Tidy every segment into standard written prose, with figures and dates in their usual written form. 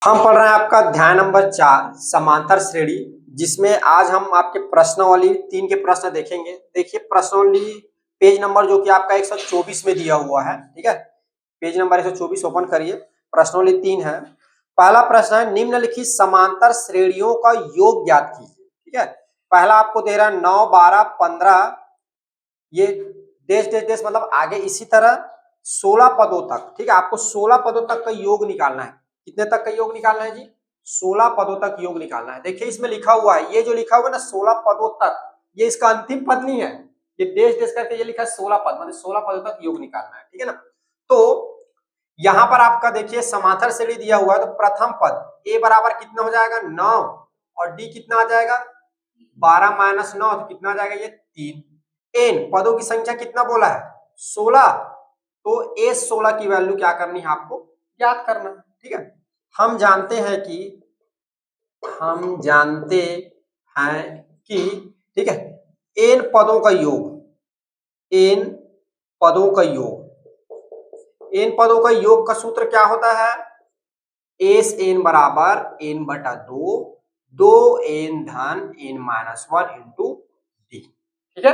हम पढ़ रहे हैं आपका अध्याय नंबर 4 समांतर श्रेणी, जिसमें आज हम आपके प्रश्नावली 3 के प्रश्न देखेंगे। देखिए प्रश्नावली पेज नंबर जो कि आपका 124 में दिया हुआ है, ठीक है। पेज नंबर 124 ओपन करिए। प्रश्नावली 3 है। पहला प्रश्न है, निम्नलिखित समांतर श्रेणियों का योग ज्ञात कीजिए, ठीक है। पहला आपको दे रहा है 9, 12, 15, ये देश देश देश मतलब आगे इसी तरह 16 पदों तक, ठीक है। आपको 16 पदों तक का योग निकालना है। कितने तक का योग निकालना है जी? 16 पदों तक योग निकालना है। देखिए इसमें लिखा हुआ है, ये जो लिखा हुआ है ना 16 पदों तक, ये इसका अंतिम पद नहीं है। ये देश देश करके ये लिखा है 16 पद, मतलब 16 पदों तक योग निकालना है, ठीक है ना। तो यहां पर आपका देखिए समांतर श्रेणी दिया हुआ है, तो प्रथम पद ए बराबर कितना हो जाएगा 9 और डी कितना आ जाएगा 12 माइनस 9, तो कितना आ जाएगा ये 3। एन पदों की संख्या कितना बोला है 16, तो ए 16 की वैल्यू क्या करनी है आपको याद करना है, ठीक है। हम जानते हैं कि ठीक है एन पदों का योग, एन पदों का योग, एन पदों का योग का सूत्र क्या होता है एस एन बराबर एन बटा 2, 2 एन धन एन माइनस 1 इंटू डी, ठीक है।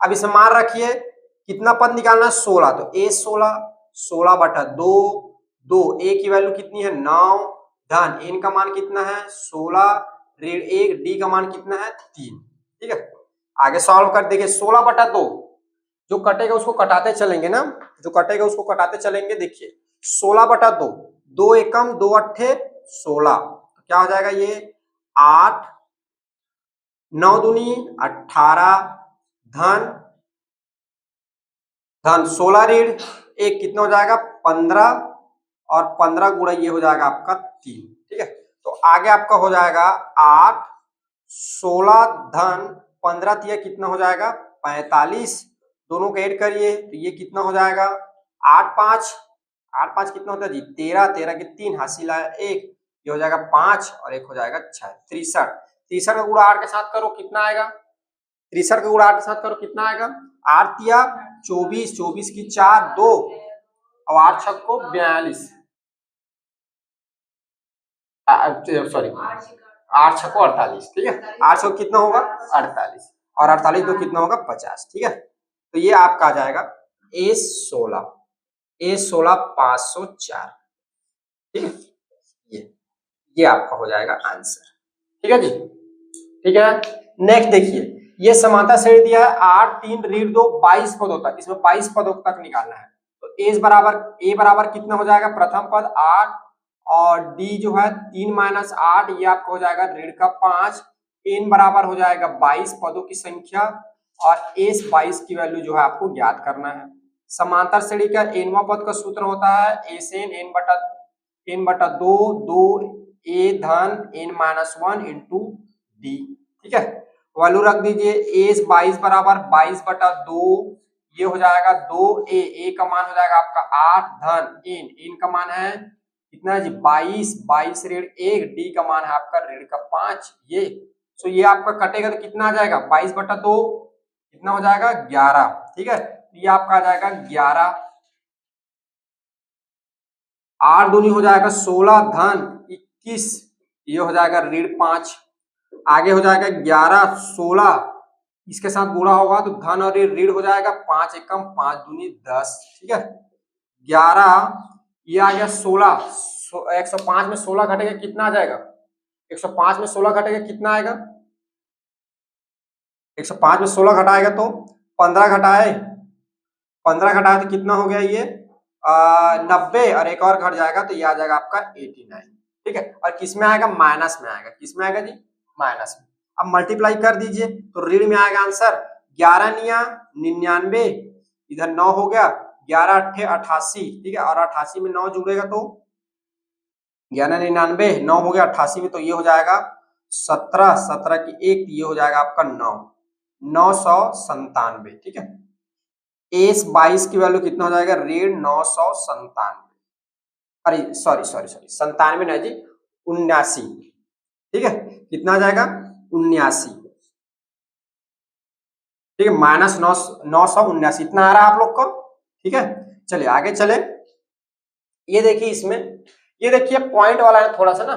अब इसे मान रखिए कितना पद निकालना है 16, तो ए 16, 16 बटा 2, 2 ए की वैल्यू कितनी है 9 धन एन का मान कितना है 16 ऋण 1 डी का मान कितना है 3, ठीक है। आगे सॉल्व कर देंगे 16 बटा 2, जो कटेगा उसको कटाते चलेंगे ना, जो कटेगा उसको कटाते चलेंगे। देखिए 16 बटा 2, 2 एकम 2 अट्ठे 16, तो क्या हो जाएगा ये 8, 9 दूनी 18 धन धन 16 ऋण 1 कितना हो जाएगा 15 और 15 गुणा ये हो जाएगा आपका 3, ठीक है। तो आगे आपका हो जाएगा 8, 16 धन 15 तिया कितना हो जाएगा 45, दोनों को ऐड करिए तो ये कितना हो जाएगा 8 5, 8 5 कितना होता है जी 13, 13 के 3 हासिल है 1, ये हो जाएगा 5 और 1 हो जाएगा 6, 63, 63 का गुणा 8 के साथ करो कितना आएगा 63 का गुणा 8 के साथ करो कितना आएगा 8 तिया 24, 24 की 4 2 और 8 छक को 42, सॉरी 8 छक को 48, ठीक है। 8 छक कितना होगा 48 और 48 तो कितना होगा 50, ठीक है। तो ये आपका आ जाएगा A16, A16 504, ठीक है। ये आपका हो जाएगा आंसर, ठीक है जी, ठीक है। नेक्स्ट देखिए ये समांतर श्रेणी दिया है 8 3 ऋण 2 22 पदों तक, इसमें 22 पदों तक निकालना है। तो ए बराबर कितना हो जाएगा प्रथम पद 8 और डी जो है 3 माइनस 8, ये आपको हो जाएगा ऋण का 5, एन बराबर हो जाएगा 22 पदों की संख्या और एस 22 की वैल्यू जो है आपको ज्ञात करना है। समांतर श्रेणी का एनवां पद का सूत्र होता है एस एन एन बटा 2, 2 ए धन एन माइनस 1 इंटू डी, ठीक है। वैल्यू रख दीजिए एस 22 बराबर 22 बटा 2, ये हो जाएगा 2 ए का मान हो जाएगा आपका 8 धन एन का मान है कितना है जी 22, 22 ऋण 1 डी का मान है आपका ऋण का 5, ये सो ये आपका कटेगा तो कितना आ जाएगा 22 बटा 2 कितना हो जाएगा 11, ठीक है। ये आपका आ जाएगा 11, 8 दूनी हो जाएगा 16 धन 21, ये हो जाएगा ऋण 5, आगे हो जाएगा 11 16, इसके साथ गुणा होगा तो धन और ऋण हो जाएगा 5 एकम 5 दूनी 10, ठीक है। 11 ये आ गया 16, 105 में 16 घटेगा कितना आ जाएगा 105 में 16 घटेगा कितना आएगा 105 में 16 घटाएगा तो 15 घटाए 15 घटाए तो कितना हो गया ये 90 और एक और घट जाएगा तो ये आ जाएगा आपका 89, ठीक है। और किस में आएगा माइनस में आएगा, किस में आएगा जी माइनस में। अब मल्टीप्लाई कर दीजिए तो ऋण में आएगा आंसर 11 निया 99, इधर 9 हो गया 11 अट्ठे 88, ठीक है। और 88 में 9 जुड़ेगा तो 11 99, 9 हो गया 88 में तो ये हो जाएगा 17, 17 की 1, ये हो जाएगा आपका 9, 997, ठीक है। एस 22 की वैल्यू कितना हो जाएगा ऋण 997, अरे सॉरी सॉरी सॉरी 97 नहीं जी 79, ठीक है। कितना आ जाएगा 79, ठीक है माइनस 979 इतना आ रहा है आप लोग को, ठीक है। चलिए आगे चले, ये देखिए इसमें ये देखिए पॉइंट वाला है थोड़ा सा ना,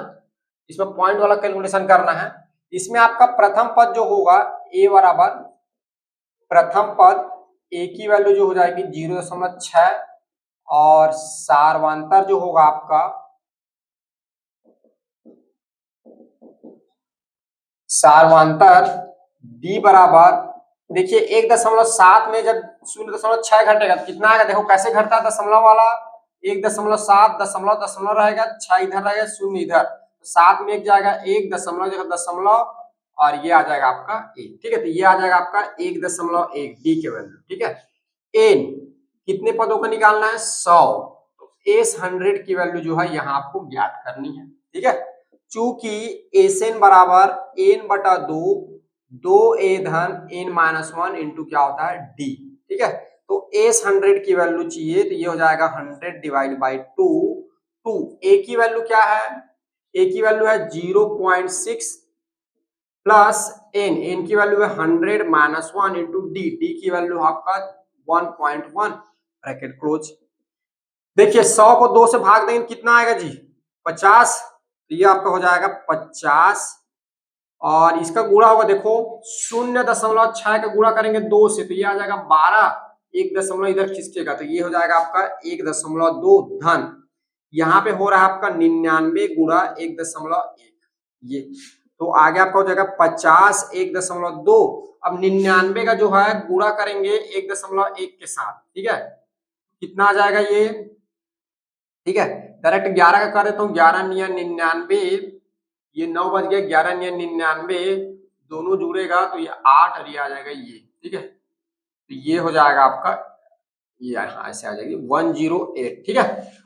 इसमें पॉइंट वाला कैलकुलेशन करना है। इसमें आपका प्रथम पद जो होगा ए बराबर प्रथम पद ए की वैल्यू जो हो जाएगी 0.6 और सार्वंतर जो होगा आपका सार्वंतर डी बराबर, देखिए 1.7 में जब 0.6 घटेगा तो कितना आएगा, देखो कैसे घटता है दशमलव वाला, 1.7 दशमलव दशमलव रहेगा, 6 इधर रहेगा, 0 इधर, 7 में एक जाएगा, 1 दशमलव जगह दशमलव और ये आ जाएगा आपका 1, ठीक है। तो ये आ जाएगा आपका 1.1 डी के वैल्यू, ठीक है। एन कितने पदों का निकालना है, 100, तो एस 100 की वैल्यू जो है यहाँ आपको ज्ञात करनी है, ठीक है। चूंकि एस एन बराबर एन बटा 2 ए धन एन माइनस 1 इंटू क्या होता है डी, ठीक है। तो एस 100 की वैल्यू चाहिए तो ये हो जाएगा 100 डिवाइड बाई 2 ए की वैल्यू क्या है, ए की वैल्यू है 0.6 प्लस एन की वैल्यू है 100 माइनस 1 इंटू डी की वैल्यू आपका 1.1 ब्रैकेट क्लोज। देखिए 100 को 2 से भाग देंगे कितना आएगा जी, 50, तो ये आपका हो जाएगा 50 और इसका गुणा होगा, देखो 0.6 का गुणा करेंगे 2 से तो ये आ जाएगा 12, 1 दशमलव इधर खिसकेगा तो ये हो जाएगा आपका 1.2 धन, यहाँ पे हो रहा है आपका 99 गुणा 1.1, ये तो आगे आपका हो जाएगा 50 1.2, अब 99 का जो है गुणा करेंगे 1.1 के साथ, ठीक है, कितना आ जाएगा ये, ठीक है। डायरेक्ट 11 का कर देता हूँ, 11 निया 99, ये 9 बज गया, 11 निया 99 दोनों जुड़ेगा तो ये 8 और ये आ जाएगा ये, ठीक है। तो ये हो जाएगा आपका, ये ऐसे आ जाएगी 108, ठीक है।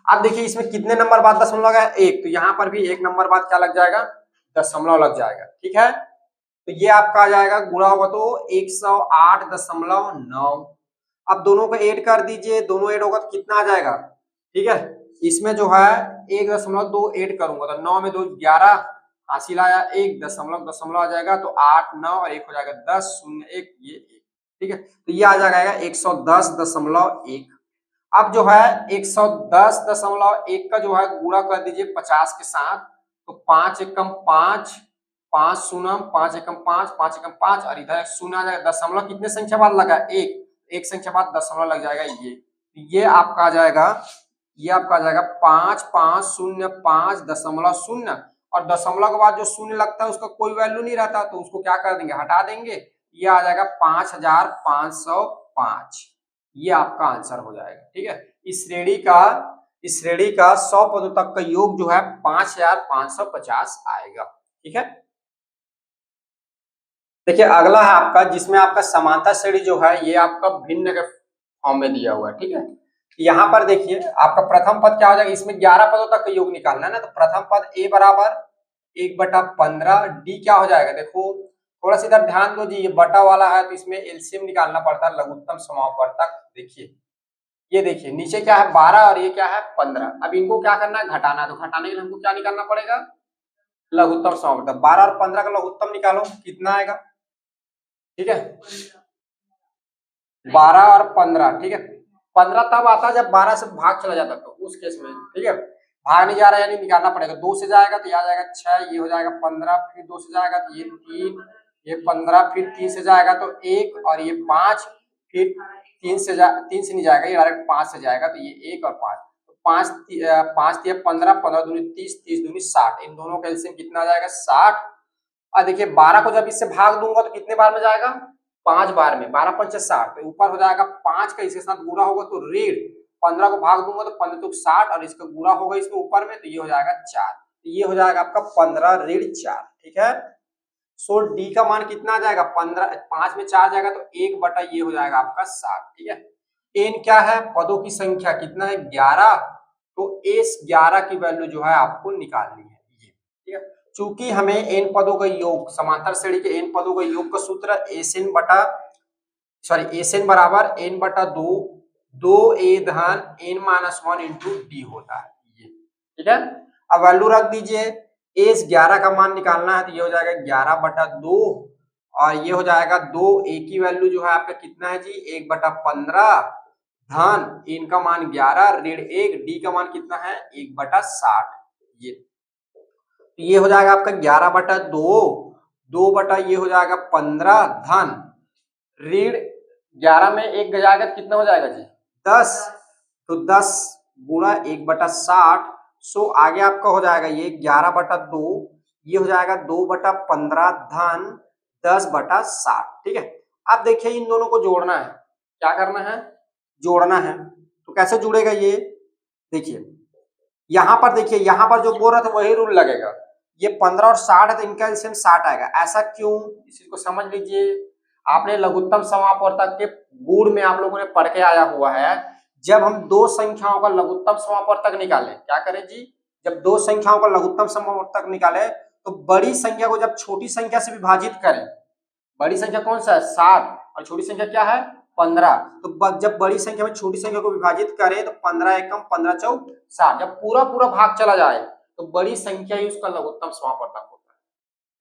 अब देखिए इसमें कितने नंबर बाद दशमलव लगा है, 1, तो यहाँ पर भी 1 नंबर बाद क्या लग जाएगा, दशमलव लग जाएगा, ठीक है। तो ये आपका आ जाएगा, गुणा होगा तो 108.9, अब दोनों को ऐड कर दीजिए, दोनों ऐड होगा तो कितना आ जाएगा, ठीक है। इसमें जो है 1.2 ऐड करूंगा तो 9 में 2 11, हासिल आया 1 दशमलव दशमलव आ जाएगा तो 8 9 और 1 हो जाएगा 10 0 1 ये 1, ठीक है। तो ये आ जाएगा 110.1। अब जो है 110.1 का जो है गुणा कर दीजिए 50 के साथ, तो 5 एकम 5 5 शून्य 5 एकम 5 5 एकम 5 और इधर शून्य आ जाएगा, दशमलव कितने संख्या बाद लगा, एक संख्या बाद दशमलव लग जाएगा, ये आपका आ जाएगा, ये आपका आ जाएगा 5505.0 और दशमलव के बाद जो शून्य लगता है उसका कोई वैल्यू नहीं रहता तो उसको क्या कर देंगे, हटा देंगे, ये आ जाएगा 5505, ये आपका आंसर हो जाएगा, ठीक है। इस श्रेणी का 100 पदों तक का योग जो है 5550 आएगा, ठीक है। देखिए अगला है आपका, जिसमें आपका समांतर श्रेणी जो है ये आपका भिन्न के फॉर्म में दिया हुआ है, ठीक है। यहाँ पर देखिए आपका प्रथम पद क्या हो जाएगा, इसमें 11 पदों तक का योग निकालना है ना, तो प्रथम पद a बराबर 1/15, डी क्या हो जाएगा, देखो थोड़ा सा इधर ध्यान दो जी, ये बटा वाला है तो इसमें एलसीएम निकालना पड़ता है, लघुत्तम समापवर्तक। देखिए ये देखिए नीचे क्या है 12 और ये क्या है 15, अब इनको क्या करना है, घटाना है, तो घटाने के लिए हमको क्या निकालना पड़ेगा, लघुत्तम समापवर्तक। 12 और 15 का लघुत्तम निकालो कितना आएगा, ठीक है, 12 और 15, ठीक है। 15 तब आता है जब 12 से भाग चला जाता है, तो उस केस में, ठीक है, भाग नहीं जा रहा यानी निकालना पड़ेगा, 2 से जाएगा तो ये आ जाएगा 6, ये हो जाएगा 15, फिर 2 से जाएगा तो ये 3, ये 15, फिर 3 से जाएगा तो 1 और ये 5, फिर 3 से नहीं जाएगा, ये डायरेक्ट 5 से जाएगा तो ये 1 और 5, तो 5 5 15, 15 दूनी 30, 30 दूनी 60, इन दोनों का एलसीएम कितना आ जाएगा 60। और देखिए 12 को जब इससे भाग दूंगा तो कितने बार में जाएगा, 5 बार में, 12 पंचे 60, तो ऊपर हो जाएगा 5 का इसके साथ गुणा होगा तो ऋण 15 को भाग दूंगा तो 15 तो 60 और इसका गुणा होगा इसमें ऊपर में तो ये हो जाएगा 4, तो ये हो जाएगा आपका 15 ऋण 4, ठीक है। सो डी का मान कितना आ जाएगा, 15, 5 में 4 जाएगा तो 1 बटा ये हो जाएगा आपका 60, ठीक है। एन क्या है, पदों की संख्या कितना है 11, तो इस 11 की वैल्यू जो है आपको निकालनी है, ये ठीक है। चूंकि हमें एन पदों का योग, समांतर श्रेणी के एन पदों का योग का सूत्र एसएन बराबर एन बटा 2 ए धन एन माइनस 1 इंटू डी होता है, ये ठीक है। अब वैल्यू रख दीजिए, एस 11 का मान निकालना है तो ये हो जाएगा 11 बटा 2 और ये हो जाएगा 2 ए की वैल्यू जो है आपका कितना है जी 1 बटा 15 धन एन का मान 11 ऋण 1 डी का मान कितना है 1 बटा 60, ये हो जाएगा आपका 11/2, 2 ये हो जाएगा 15 धन ऋण 11 में 1 जाएगा तो कितना हो जाएगा जी 10, तो 10 गुणा 1/60, सो आगे आपका हो जाएगा ये 11/2, ये हो जाएगा 2/15 धन 10/60। ठीक है, अब देखिए इन दोनों को जोड़ना है, क्या करना है, जोड़ना है। तो कैसे जुड़ेगा ये, देखिए यहां पर, देखिए यहां पर जो बोल रहा था वही रूल लगेगा। ये 15 और 60 है तो इनका एलसीएम 60 आएगा। ऐसा क्यों, इस चीज को समझ लीजिए। आपने लघुत्तम समापवर्तक के गुण में आप लोगों ने पढ़ के आया हुआ है, जब हम दो संख्याओं का लघुत्तम समापवर्तक निकालें, क्या करें जी, जब दो संख्याओं का लघुत्तम समापवर्तक निकाले तो बड़ी संख्या को जब छोटी संख्या से विभाजित करें, बड़ी संख्या कौन सा है 7 और छोटी संख्या क्या है 15, तो जब बड़ी संख्या में छोटी संख्या को विभाजित करें तो 15 एकम 15 चौक 60, जब पूरा पूरा भाग चला जाए तो बड़ी संख्या ही उसका लघुत्तम समापवर्तक होता है।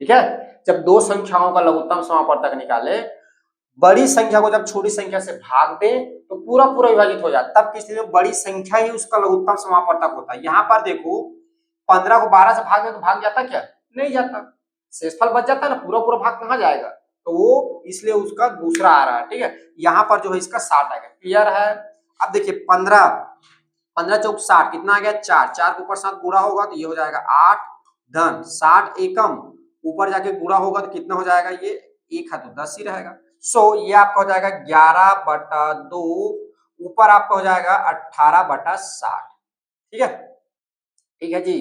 ठीक है, जब दो संख्याओं का लघुत्तम समापवर्तक निकाले, बड़ी संख्या को जब छोटी संख्या से भाग दे तो पूरा पूरा विभाजित हो जाए, तब की स्थिति में बड़ी संख्या ही उसका लघुत्तम समापवर्तक होता है। यहाँ पर देखो 15 को 12 से भाग दे तो भाग जाता क्या, नहीं जाता, शेषफल बच जाता है ना, पूरा पूरा भाग कहाँ जाएगा, तो वो इसलिए उसका दूसरा आ रहा है। ठीक है, यहाँ पर जो है इसका 60 आएगा। क्लियर है। अब देखिए 15 चौक 60 कितना आ गया 4, 4 के ऊपर 7 गुणा होगा तो ये हो जाएगा 8 धन 60 एकम ऊपर जाके गुणा होगा तो कितना हो जाएगा, ये 1 है तो 10 ही रहेगा। सो ये आपका हो जाएगा 11/2, ऊपर आपका हो जाएगा 18/60। ठीक है, ठीक है जी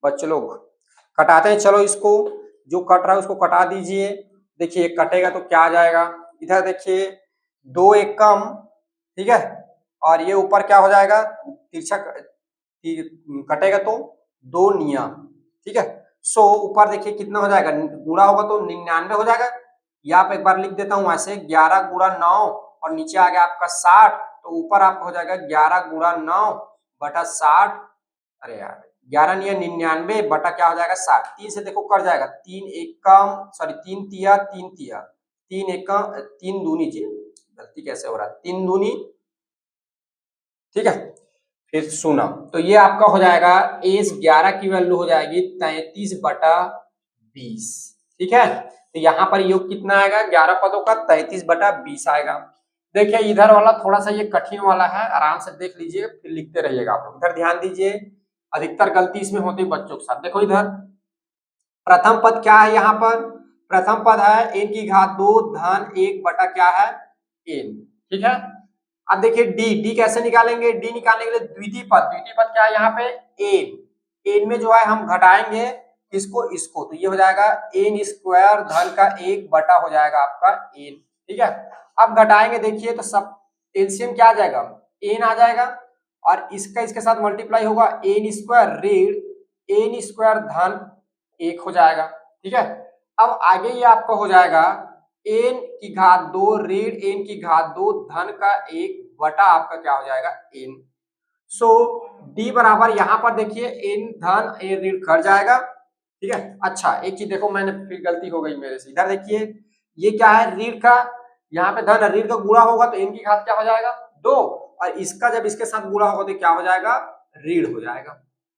बच्चों लोग, कटाते हैं, चलो इसको, जो कट रहा है उसको कटा दीजिए। देखिए कटेगा तो क्या आ जाएगा, इधर देखिए 2 एकम, ठीक है, और ये ऊपर क्या हो जाएगा तिरछा कटेगा तो 2 नियम। ठीक है, सो ऊपर देखिए कितना हो जाएगा, गुणा होगा तो 99 हो जाएगा। या आप एक बार लिख देता हूं ऐसे 11 गुणा 9 और नीचे आ गया आपका 60, तो ऊपर आपका हो जाएगा 11 गुणा 9/60। अरे यार 11 निया 99 बटा क्या हो जाएगा 60, 3 से देखो कट जाएगा, 3 एकम सॉरी 3 तिया 3 तिया 3 एकम 3 दूनी जी, गलती कैसे हो रहा है 3 दूनी। ठीक है, फिर सुना, तो ये आपका हो जाएगा एस 11 की वैल्यू हो जाएगी 33/20। ठीक है, तो यहाँ पर योग कितना आएगा 11 पदों का 33/20 आएगा। देखिए इधर वाला थोड़ा सा ये कठिन वाला है, आराम से देख लीजिए फिर लिखते रहिएगा आप लोग। इधर ध्यान दीजिए, अधिकतर गलती इसमें होती है बच्चों के साथ। देखो इधर प्रथम पद क्या है, यहाँ पर प्रथम पद है n की घात 2 धन 1 बटा क्या है n। ठीक है, अब देखिए डी कैसे निकालेंगे, डी निकालने के लिए द्वितीय पद क्या है यहाँ पे n में जो है हम घटाएंगे इसको इसको, तो ये हो जाएगा n स्क्वायर धन का 1 बटा हो जाएगा आपका n। ठीक है, अब घटाएंगे देखिए तो सब एलसीएम क्या आ जाएगा n आ जाएगा, और इसका इसके साथ मल्टीप्लाई होगा n स्क्वायर ऋण n स्क्वायर धन 1 हो जाएगा। ठीक है, अब आगे ये आपका हो जाएगा n की घात 2 ऋण n की घात 2 धन का 1 बटा आपका क्या हो जाएगा n। सो d बराबर यहाँ पर देखिए n धन a ऋण कट जाएगा। ठीक है, अच्छा एक चीज देखो, मैंने फिर गलती हो गई मेरे से, इधर देखिए ये क्या है ऋण का, यहाँ पे धन ऋण का गुणा होगा तो n की घात क्या हो जाएगा 2, और इसका जब इसके साथ गुणा होगा तो क्या हो जाएगा ऋण हो जाएगा।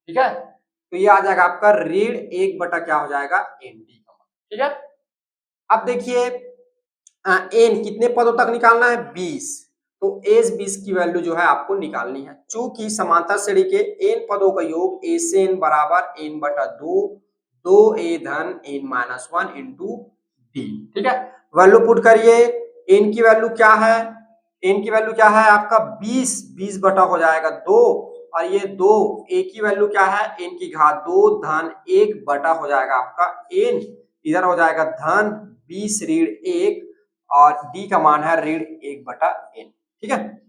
ठीक है, तो ये आ जाएगा आपका ऋण 1 बटा क्या हो जाएगा एन डी का। ठीक है, अब देखिए एन कितने पदों तक निकालना है 20, तो एस 20 की वैल्यू जो है आपको निकालनी है। चूंकि समांतर श्रेणी के एन पदों का योग ए से एन बराबर n बटा 2 2a धन n-1 इंटू डी। ठीक है, वैल्यू पुट करिए, एन की वैल्यू क्या है, एन की वैल्यू क्या है आपका 20 बटा हो जाएगा 2, और ये 2 ए की वैल्यू क्या है n की घात 2 धन 1 बटा हो जाएगा आपका n, इधर हो जाएगा धन 20 ऋण 1 और d का मान है ऋण 1 बटा n। ठीक है,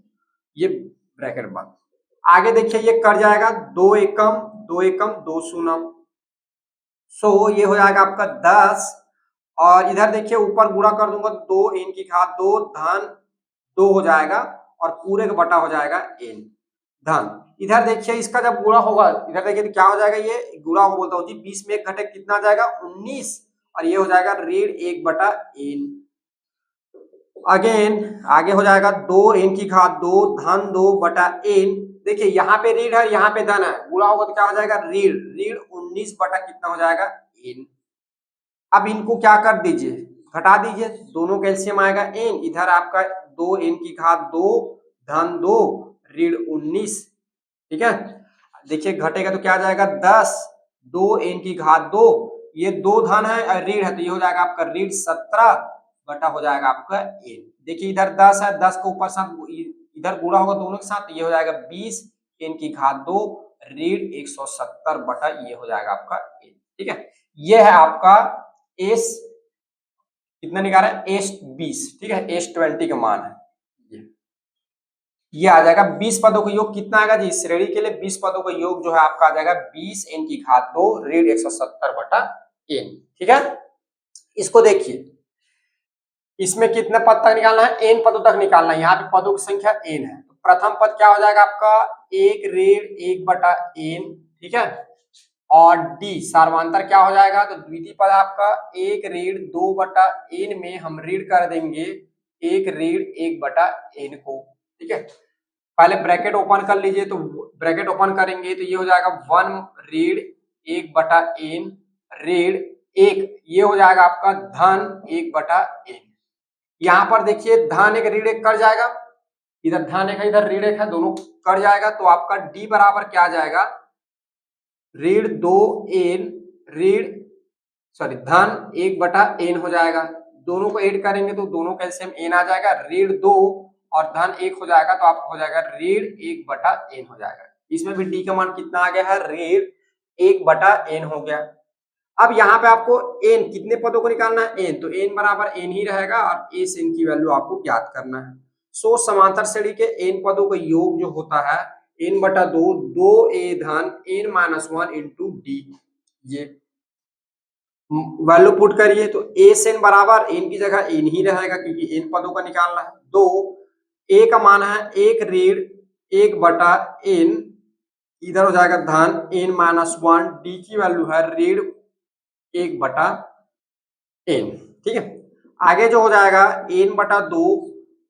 ये ब्रैकेट बंद। आगे देखिए ये कट जाएगा 2 एकम 2 शून्यम, सो ये हो जाएगा आपका 10, और इधर देखिए ऊपर गुणा कर दूंगा 2 n की घात 2 धन 2 हो जाएगा और पूरे का बटा हो जाएगा n धन, इधर देखिए इसका जब गुणा होगा इधर देखिए तो क्या हो जाएगा, ये गुणा हो बोलता हूँ जी 20 में 1 घटे कितना आ जाएगा 19, और ये हो जाएगा ऋण 1 बटा n। अगेन आगे हो जाएगा 2 n की घात 2 धन 2 बटा n, देखिए यहाँ पे रीड है, यहाँ पे धन है, गुणा होगा तो क्या हो जाएगा रीड, रीड 19 बटा कितना हो जाएगा एन। अब इनको क्या कर दीजिए, घटा दीजिए, दोनों का एलसीएम आएगा एन, इधर आपका 2 एन की घात 2 धन 2 रीड 19, ठीक है। देखिए घटेगा तो क्या आ जाएगा 10, 2 एन की घात 2, ये 2 धन है रीड है तो ये हो जाएगा आपका रीड 17 बटा हो जाएगा आपका एन। देखिए इधर 10 है, 10 के ऊपर साथ इधर गुणा होगा दोनों के साथ, ये हो जाएगा 20 एन की घात 2 रीड 170 बटा ये हो जाएगा आपका एन, ठीक है। ये है आपका एस कितना निकाला है, एस 20, ठीक है, एस 20 का मान है ये आ जाएगा 20 पदों का योग कितना आएगा जी, इस श्रेणी के लिए 20 पदों का योग जो है आपका आ जाएगा 20 एन की घात 2 रीड 170 बटा एन, ठीक है। इसको देखिए इसमें कितने पद तक निकालना है, एन पदों तक निकालना है, यहाँ पे पदों की संख्या एन है, तो प्रथम पद क्या हो जाएगा आपका 1 रीड 1 बटा एन, ठीक है। और डी सार्वधातर क्या हो जाएगा, तो द्वितीय पद आपका 1 रीड 2 बटा एन में हम रीड कर देंगे 1 रीड 1 बटा एन को, ठीक है। पहले ब्रैकेट ओपन कर लीजिए, तो ब्रैकेट ओपन करेंगे तो ये हो जाएगा 1 रीड 1 बटा एन रीड 1, ये हो जाएगा आपका धन 1 बटा एन। यहाँ पर देखिए धन 1 रीड 1 कर जाएगा, इधर धन 1 है इधर रीड 1 है, दोनों कर जाएगा, तो आपका डी बराबर क्या आ जाएगा रीड 2 एन रीड सॉरी धन 1 बटा एन हो जाएगा, दोनों को ऐड करेंगे तो दोनों का एलसीएम एन आ जाएगा, रीड 2 और धन 1 हो जाएगा तो आपको हो जाएगा रीड 1 बटा एन हो जाएगा। इसमें भी डी का मान कितना आ गया है, रीड 1 बटा एन हो गया। अब यहाँ पे आपको एन कितने पदों को निकालना है, एन, तो एन बराबर एन ही रहेगा और एस एन की वैल्यू आपको ज्ञात करना है। सो समांतर श्रेणी के एन पदों का योग जो होता है एन बटा 2 2 ए धन एन माइनस 1 इंटू डी, ये वैल्यू पुट करिए तो एस एन बराबर एन की जगह एन ही रहेगा क्योंकि एन पदों का निकालना है। 2 ए का मान है 1 रीड 1 बटा एन, इधर हो जाएगा धन एन माइनस 1, डी की वैल्यू है रीड 1 बटा एन, ठीक है। आगे जो हो जाएगा एन बटा 2,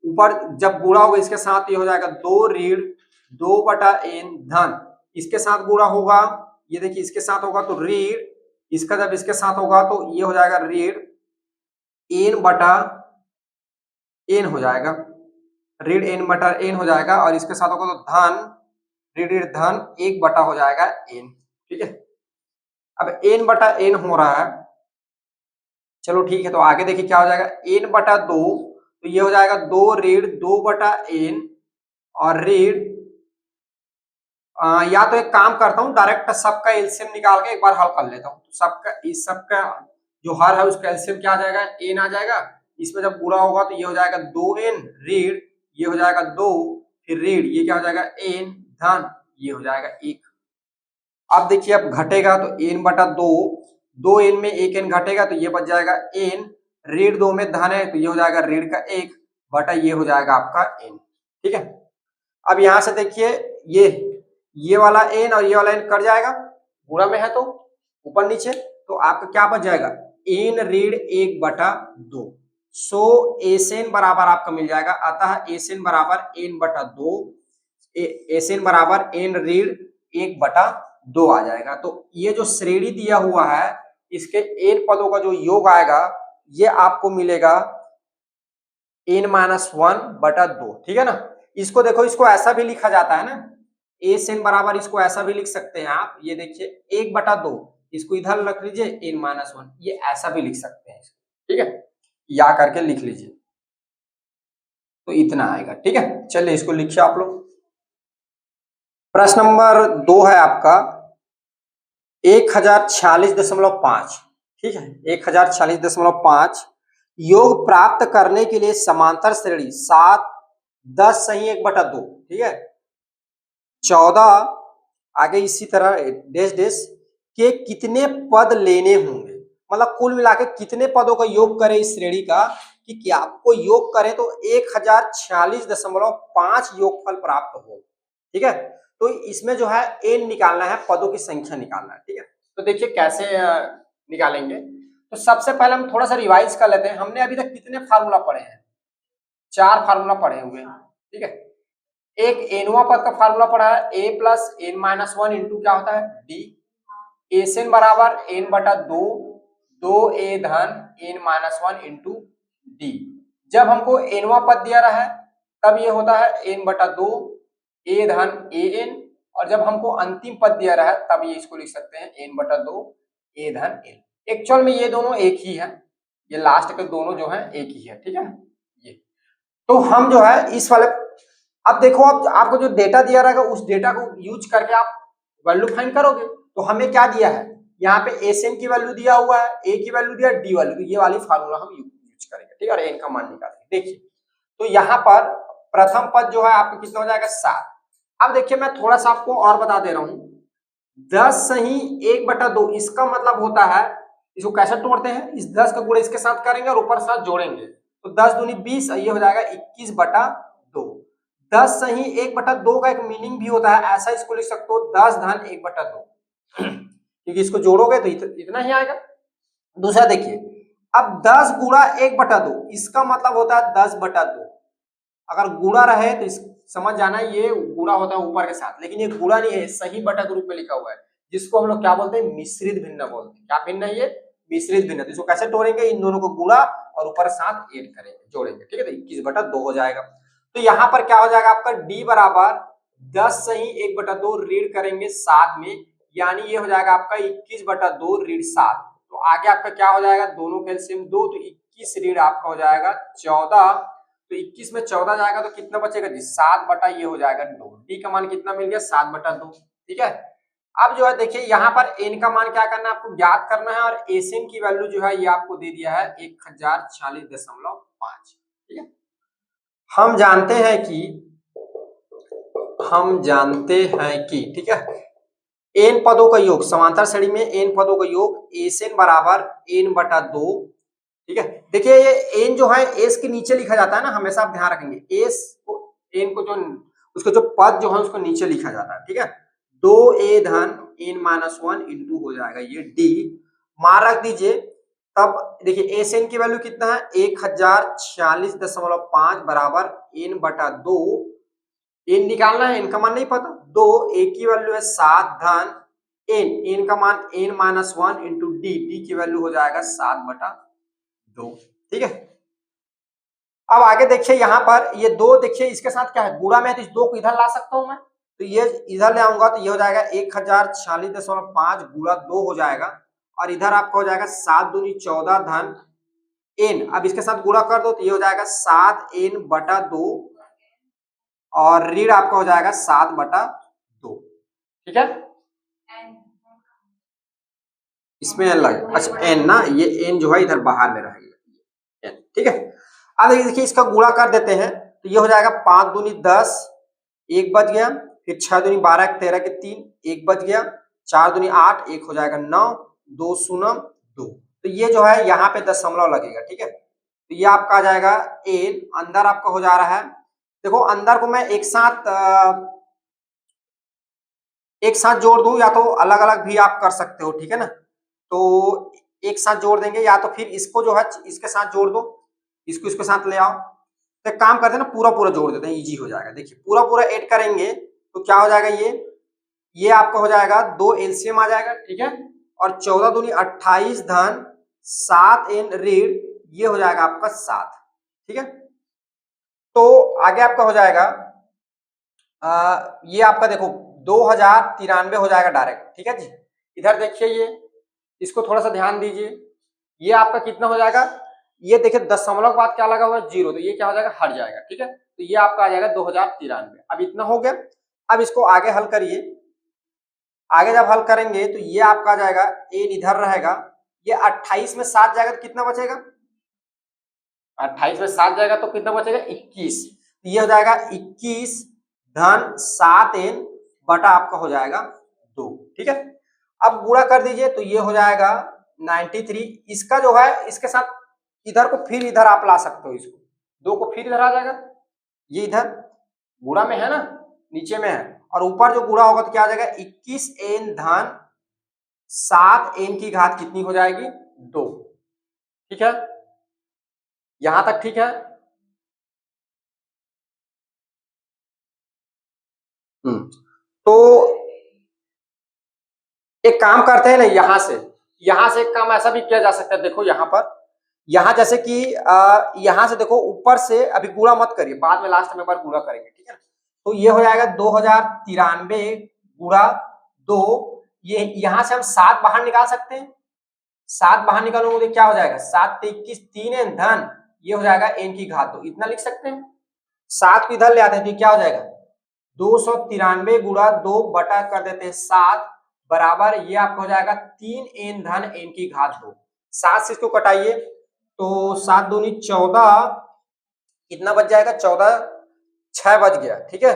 ऊपर जब गुणा होगा इसके साथ ये हो जाएगा 2 रीड 2 बटा एन धन, इसके साथ गुणा होगा, ये देखिए इसके साथ होगा तो रीड, इसका जब इसके साथ होगा तो ये हो जाएगा रीड एन बटा एन हो जाएगा, रीड एन बटा एन हो जाएगा, और इसके साथ होगा तो धन रीड धन 1 बटा हो जाएगा एन, ठीक है। अब एन बटा एन हो रहा है, चलो ठीक है, तो आगे देखिए क्या हो जाएगा एन बटा 2, तो ये हो जाएगा 2 रीड 2 बटा एन और रीड या तो एक काम करता हूँ डायरेक्ट सबका एलसीएम निकाल के एक बार हल कर लेता हूँ, तो सबका इस सबका जो हर है उसका एलसीएम क्या आ जाएगा एन आ जाएगा, इसमें जब गुणा होगा तो ये हो जाएगा 2n रीड, ये हो जाएगा 2 फिर रीड, ये क्या हो जाएगा एन धन, ये हो जाएगा 1। अब देखिए अब घटेगा तो एन बटा 2, 2n में 1n घटेगा तो ये बच जाएगा एन, रीड 2 में धन है तो ये हो जाएगा रीड का 1 बटा ये हो जाएगा आपका एन, ठीक है। अब यहां से देखिए ये वाला एन और ये वाला एन कट जाएगा, गुणा में है तो ऊपर नीचे, तो आपका क्या बच जाएगा एन रीड 1 बटा 2, सो एस एन बराबर आपका मिल जाएगा, अतः एस एन बराबर एन बटा 2, एस एन बराबर एन रीड 1 बटा 2 आ जाएगा। तो ये जो श्रेणी दिया हुआ है इसके एन पदों का जो योग आएगा ये आपको मिलेगा एन माइनस 1 बटा 2, ठीक है ना। इसको देखो, इसको ऐसा भी लिखा जाता है ना, एस एन बराबर इसको ऐसा भी लिख सकते हैं आप, ये देखिए 1 बटा 2, इसको इधर रख लीजिए एन माइनस 1, ये ऐसा भी लिख सकते हैं, ठीक है, या करके लिख लीजिए तो इतना आएगा, ठीक है। चलिए इसको लिखिए आप लोग। प्रश्न नंबर 2 है आपका 1046.5, ठीक है, 1046.5 योग प्राप्त करने के लिए समांतर श्रेणी 7 10 सही 1 बटा 2, ठीक है, 14 आगे इसी तरह डैश डैश के कितने पद लेने होंगे, मतलब कुल मिला के कितने पदों का योग करें इस श्रेणी का कि क्या आपको योग करें तो 1046.5 योगफल प्राप्त हो, ठीक है। तो इसमें जो है एन निकालना है, पदों की संख्या निकालना है, ठीक है। तो देखिए कैसे निकालेंगे, तो सबसे पहले हम थोड़ा सा रिवाइज कर लेते हैं, हमने अभी तक कितने फार्मूला पढ़े हैं, 4 फार्मूला पढ़े हुए हैं, ठीक है। एक एनवा पद का फार्मूला पढ़ा है, A plus N minus one into क्या होता है डी, एसएन बराबर एन बटा दो, दो ए धन N minus one into D. जब हमको एनवा पद दिया रहा है तब ये होता है एन बटा दो ए धन ए एन, और जब हमको अंतिम पद दिया रहा है तब ये इसको लिख सकते हैं एन बटा दो ए धन एन। एक्चुअल में ये दोनों एक ही है, ये लास्ट के दोनों जो है एक ही है, ठीक है ना। ये तो हम जो है इस वाले, अब देखो अब आपको जो डेटा दिया रहेगा उस डेटा को यूज करके आप वैल्यू फाइंड करोगे। तो हमें क्या दिया है, यहाँ पे एस एन की वैल्यू दिया हुआ है, ए की वैल्यू दिया, डी वैल्यू, तो ये वाली फार्मूला हम यूज करेंगे, ठीक है, और एन का मान निकालेंगे। देखिए तो यहाँ पर प्रथम पद जो है आपका कितना हो जाएगा 7। अब देखिए मैं थोड़ा सा आपको और बता दे रहा हूं, 10 सही 1/2, इसका मतलब होता है, इसको कैसे तोड़ते हैं, इस 10 का गुणा इसके साथ करेंगे और ऊपर साथ जोड़ेंगे, तो 10 दूनी 20, ये हो जाएगा 21/2। 10 सही 1/2 का एक मीनिंग भी होता है, ऐसा इसको लिख सकते हो 10 धन 1/2, क्योंकि इसको जोड़ोगे तो इतना ही आएगा। दूसरा देखिए, अब 10 गुणा 1/2, इसका मतलब होता है 10/2। अगर गुणा रहे तो समझ जाना ये गुणा होता है ऊपर के साथ, लेकिन ये गुणा नहीं है, सही बटा के रूप में लिखा हुआ है, जिसको हम लोग क्या बोलते हैं, मिश्रित भिन्न बोलते हैं। क्या भिन्न है ये, मिश्रित भिन्न। तो इसको कैसे तोड़ेंगे, इन दोनों को गुणा और ऊपर साथ ऐड करेंगे, जोड़ेंगे, ठीक है, तो 21/2 हो जाएगा। तो यहाँ पर क्या हो जाएगा आपका डी बराबर 10 सही 1/2 रीड करेंगे 7 में, यानी ये हो जाएगा आपका 21/2 रीड 7। तो आगे आपका क्या हो जाएगा, दोनों कैल्सियम 2, तो 21 रीड आपका हो जाएगा 14। तो 21 में 14 जाएगा तो कितना बचेगा जी, 7 बटा ये हो जाएगा 2। डी का मान कितना मिल गया, 7/2, ठीक है। अब जो है देखिए यहाँ पर एन का मान क्या करना है, आपको ज्ञात करना है, और एसएन की वैल्यू जो है ये आपको दे दिया है 1046.5, ठीक है। हम जानते हैं कि ठीक है, एन पदों का योग, समांतर श्रेणी में एन पदों का योग एसएन बराबर n/2, ठीक है। देखिए ये एन जो है एस के नीचे लिखा जाता है ना, हमेशा आप ध्यान रखेंगे, एस को एन को जो उसके जो पद जो है उसको नीचे लिखा जाता है, ठीक है। 2a धन n-1 इंटू हो जाएगा ये डी, मान रख दीजिए। तब देखिए एस एन की वैल्यू कितना है 1046.5 बराबर n/2, एन निकालना है, एन का मान नहीं पता, 2 ए की वैल्यू है 7 धन एन का मान n-1 इंटू डी की वैल्यू हो जाएगा 7/2, ठीक है। अब आगे देखिए यहाँ पर ये 2, देखिए इसके साथ क्या है, गुणा में है, तो इस 2 को इधर ला सकता हूं मैं, तो ये इधर ले आऊंगा तो ये हो जाएगा 1046.5 गुणा 2 हो जाएगा, और इधर आपका हो जाएगा 7 दूनी 14 धन एन, अब इसके साथ गुणा कर दो तो ये हो जाएगा 7n/2, और ऋण आपका हो जाएगा 7/2, ठीक है। इसमें एन लगे, अच्छा एन ना, ये एन जो है इधर बाहर में रहेगा, ठीक है। अब देखिए इसका गुणा कर देते हैं तो ये हो जाएगा 5 दूनी 10, 1 बच गया, फिर 6 दूनी 12, 13 के 3, 1 बच गया, 4 दूनी 8, 1 हो जाएगा 9, 2 शून्य 2, तो ये जो है यहाँ पे दशमलव लगेगा, ठीक है। तो ये आपका आ जाएगा एन, अंदर आपका हो जा रहा है, देखो अंदर को मैं एक साथ जोड़ दूं, या तो अलग अलग भी आप कर सकते हो, ठीक है ना। तो एक साथ जोड़ देंगे, या तो फिर इसको जो है इसके साथ जोड़ दो, इसको इसके साथ ले आओ, तो एक काम करते हैं ना, पूरा पूरा जोड़ देते हैं, इजी हो जाएगा। देखिए पूरा पूरा ऐड करेंगे तो क्या हो जाएगा, ये आपका हो जाएगा 2 एलसीएम आ जाएगा, ठीक है, और 14 दूनी 28 धन 7 एन ऋण, ये हो जाएगा आपका 7, ठीक है। तो आगे आपका हो जाएगा ये आपका देखो 2093 हो जाएगा डायरेक्ट, ठीक है जी। इधर देखिए ये, इसको थोड़ा सा ध्यान दीजिए, ये आपका कितना हो जाएगा, ये देखिए दशमलव के बाद क्या लगा हुआ है 0, तो ये क्या हो जाएगा, हट जाएगा, ठीक है। तो ये आपका आ जाएगा 2093। अब इतना हो गया, अब इसको आगे हल करिए, आगे जब हल करेंगे तो ये आपका आ जाएगा एन इधर रहेगा, ये 28 में 7 जाएगा तो कितना बचेगा, 28 में 7 जाएगा तो कितना बचेगा 21, तो ये हो जाएगा 21 धन 7 एन बटा आपका हो जाएगा 2, ठीक है। अब गुणा कर दीजिए तो ये हो जाएगा 93, इसका जो है इसके साथ इधर को फिर इधर आप ला सकते हो, इसको 2 को फिर इधर आ जाएगा, ये इधर गुणा में है ना, नीचे में है, और ऊपर जो गुणा होगा तो क्या आ जाएगा 21 एन धन 7 एन की घात कितनी हो जाएगी 2, ठीक है। यहां तक ठीक है। तो एक काम करते हैं ना, यहां से एक काम ऐसा भी किया जा सकता है। देखो यहाँ जैसे कि यहाँ से देखो ऊपर से अभी गुणा मत करिए, बाद में लास्ट में एक बार गुणा करेंगे, ठीक है ना। तो ये हो जाएगा 2093 गुणा 2, ये यहाँ से हम 7 बाहर निकाल सकते हैं। 7 बाहर निकालोगे तो क्या हो जाएगा, 7 × 21 3 n धन, ये हो जाएगा n की घात 2, इतना लिख सकते हैं। 7 को इधर ले आते हैं तो क्या हो जाएगा, 293 गुणा 2 बटा कर देते हैं 7 बराबर, ये आपका हो जाएगा 3 n धन n की घात 2। 7 से इसको कटाइए तो 7 दूनी 14, कितना बच जाएगा, 14 6 बच गया, ठीक है।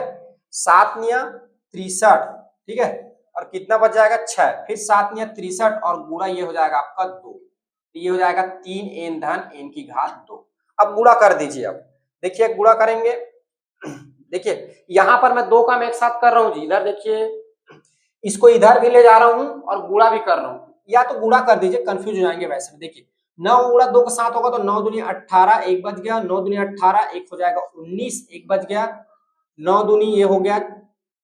7 निया 63, ठीक है, और कितना बच जाएगा 6, फिर 7 निया 63 और गुणा ये हो जाएगा आपका 2, ये हो जाएगा 3 n धन n की घात 2। अब गुणा कर दीजिए। अब देखिए गुणा करेंगे, देखिए यहां पर मैं 2 काम एक साथ कर रहा हूं जी। इधर देखिए, इसको इधर भी ले जा रहा हूं और गुणा भी कर रहा हूं, या तो गुणा कर दीजिए, कंफ्यूज हो जाएंगे वैसे में। देखिए 9 गुणा 2 के साथ होगा तो 9 दूनी 18, एक बच गया, 9 दूनी 18, एक हो जाएगा 19, एक बच गया, 9 दूनी ये हो गया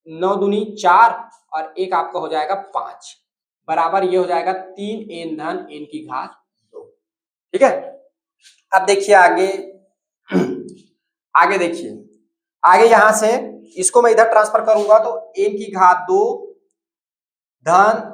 9 दूनी 4 और एक आपका हो जाएगा 5 बराबर, ये हो जाएगा 3 n धन n की घात 2, ठीक है। अब देखिए आगे, आगे देखिए, आगे यहां से इसको मैं इधर ट्रांसफर करूंगा तो n की घात 2 धन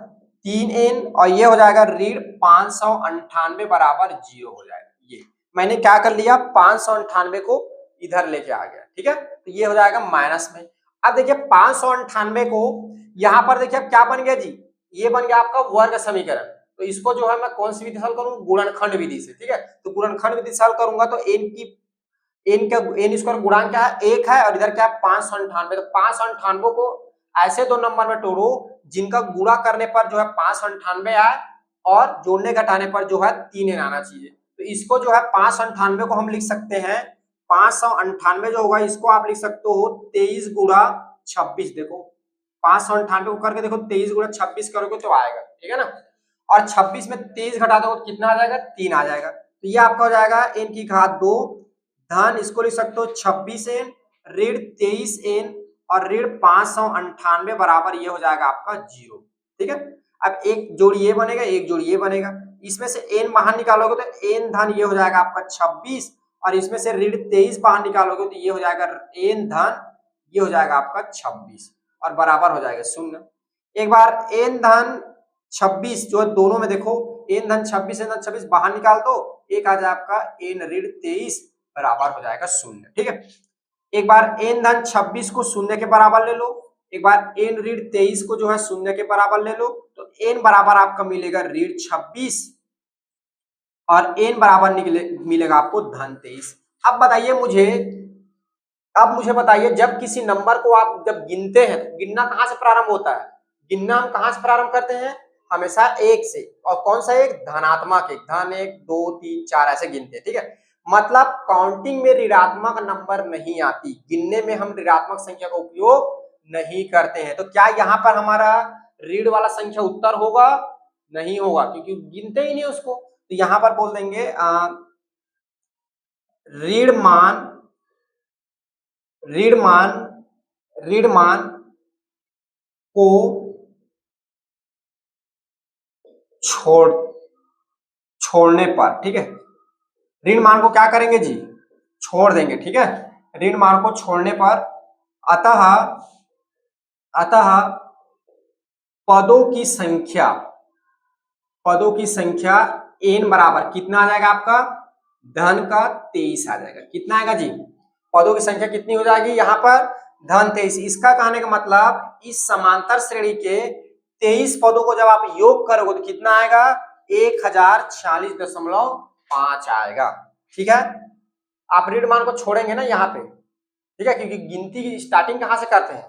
3n और ये हो जाएगा ऋण 598 बराबर 0 हो जाएगा। ये मैंने क्या कर लिया, 598 को इधर लेके आ गया, ठीक है, तो ये हो जाएगा माइनस में। अब देखिए 598 को यहां पर देखिए अब क्या बन गया जी, ये बन गया आपका वर्ग समीकरण। तो इसको जो है मैं कौन सी विधि से हल करूंगा, गुणनखंड विधि से, ठीक है। तो गुणनखंड विधि से हल करूंगा तो n स्क्वायर गुणांक क्या है, 1 है, और इधर क्या है 598। तो 598 को ऐसे दो नंबर में तोड़ो जिनका गुणा करने पर जो है 598 आए और जोड़ने घटाने पर जो है 3n आना चाहिए। तो इसको जो है 598 को हम लिख सकते हैं, 598 जो होगा इसको आप लिख सकते हो 23 गुणा 26। देखो 598 को करके देखो 23 गुणा 26 करोगे तो आएगा, ठीक है ना। और 26 में 23 घटा दो कितना आ जाएगा, 3 आ जाएगा। तो ये आपका हो जाएगा n की घात 2 धन, इसको लिख सकते हो 26n ऋण 23n और ऋण 598 बराबर ये हो जाएगा आपका 0, ठीक है। अब एक जोड़ी ये बनेगा, एक जोड़ी ये बनेगा, इसमें से n बाहर निकालोगे तो n धन ये हो जाएगा आपका 26 और इसमें से ऋण 23 बाहर निकालोगे तो ये हो जाएगा n धन ये हो जाएगा आपका 26 और बराबर हो जाएगा 0। एक बार n धन 26 जो दोनों में देखो, n धन 26 n धन 26 बाहर निकाल दो, एक आ जाए आपका n ऋण 23 बराबर हो जाएगा 0, ठीक है। एक बार n धन 26 को 0 के बराबर ले लो, एक बार n ऋण 23 को जो है 0 के बराबर ले लो, तो n बराबर आपका मिलेगा ऋण 26 और n बराबर मिलेगा आपको धन 23। अब मुझे बताइए जब किसी नंबर को आप जब गिनते हैं तो गिनना कहां से प्रारंभ होता है, गिनना हम कहां से प्रारंभ करते हैं, हमेशा 1 से, और कौन सा 1, धनात्मक 1, धन 1 2 3 4 ऐसे गिनते हैं, ठीक है। मतलब काउंटिंग में ऋणात्मक नंबर नहीं आती, गिनने में हम ऋणात्मक संख्या का उपयोग नहीं करते हैं। तो क्या यहाँ पर हमारा ऋण वाला संख्या उत्तर होगा, नहीं होगा, क्योंकि गिनते ही नहीं उसको। तो यहाँ पर बोल देंगे ऋण मान को छोड़ने पर, ठीक है, ऋण मान को क्या करेंगे जी, छोड़ देंगे, ठीक है, ऋण मान को छोड़ने पर अतः पदों की संख्या n बराबर कितना आ जाएगा आपका, धन का 23 आ जाएगा। कितना आएगा जी, पदों की संख्या कितनी हो जाएगी यहाँ पर, धन 23। इसका कहने का मतलब इस समांतर श्रेणी के 23 पदों को जब आप योग करोगे तो कितना आएगा, 1046.5 आएगा, ठीक है। आप ऋण मान को छोड़ेंगे ना यहाँ पे, ठीक है, क्योंकि गिनती की स्टार्टिंग कहाँ से करते हैं,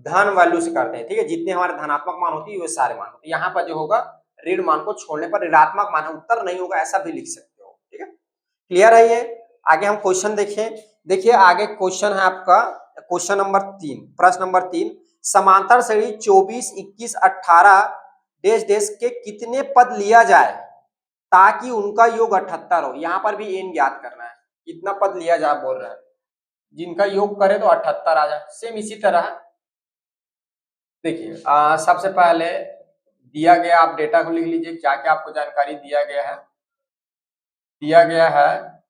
धन वैल्यू से करते हैं, ठीक है। जितने हमारे धनात्मक मान होती है वो सारे मान होते हैं। यहाँ पर जो होगा ऋण मान को छोड़ने पर ऋणात्मक मान है, उत्तर नहीं होगा, ऐसा भी लिख सकते हो, ठीक है। क्लियर है ये। आगे हम क्वेश्चन देखें। देखिए आगे क्वेश्चन है आपका क्वेश्चन नंबर 3, प्रश्न नंबर 3, समांतर श्रेणी 24 21 18 डेश डेश के कितने पद लिया जाए ताकि उनका योग 78 हो। यहाँ पर भी n ज्ञात करना है, कितना पद लिया जाए बोल रहा है, जिनका योग करे तो 78 आ जाए। सेम इसी तरह देखिए सबसे पहले दिया गया, आप डेटा को लिख लीजिए, क्या क्या आपको जानकारी दिया गया है। दिया गया है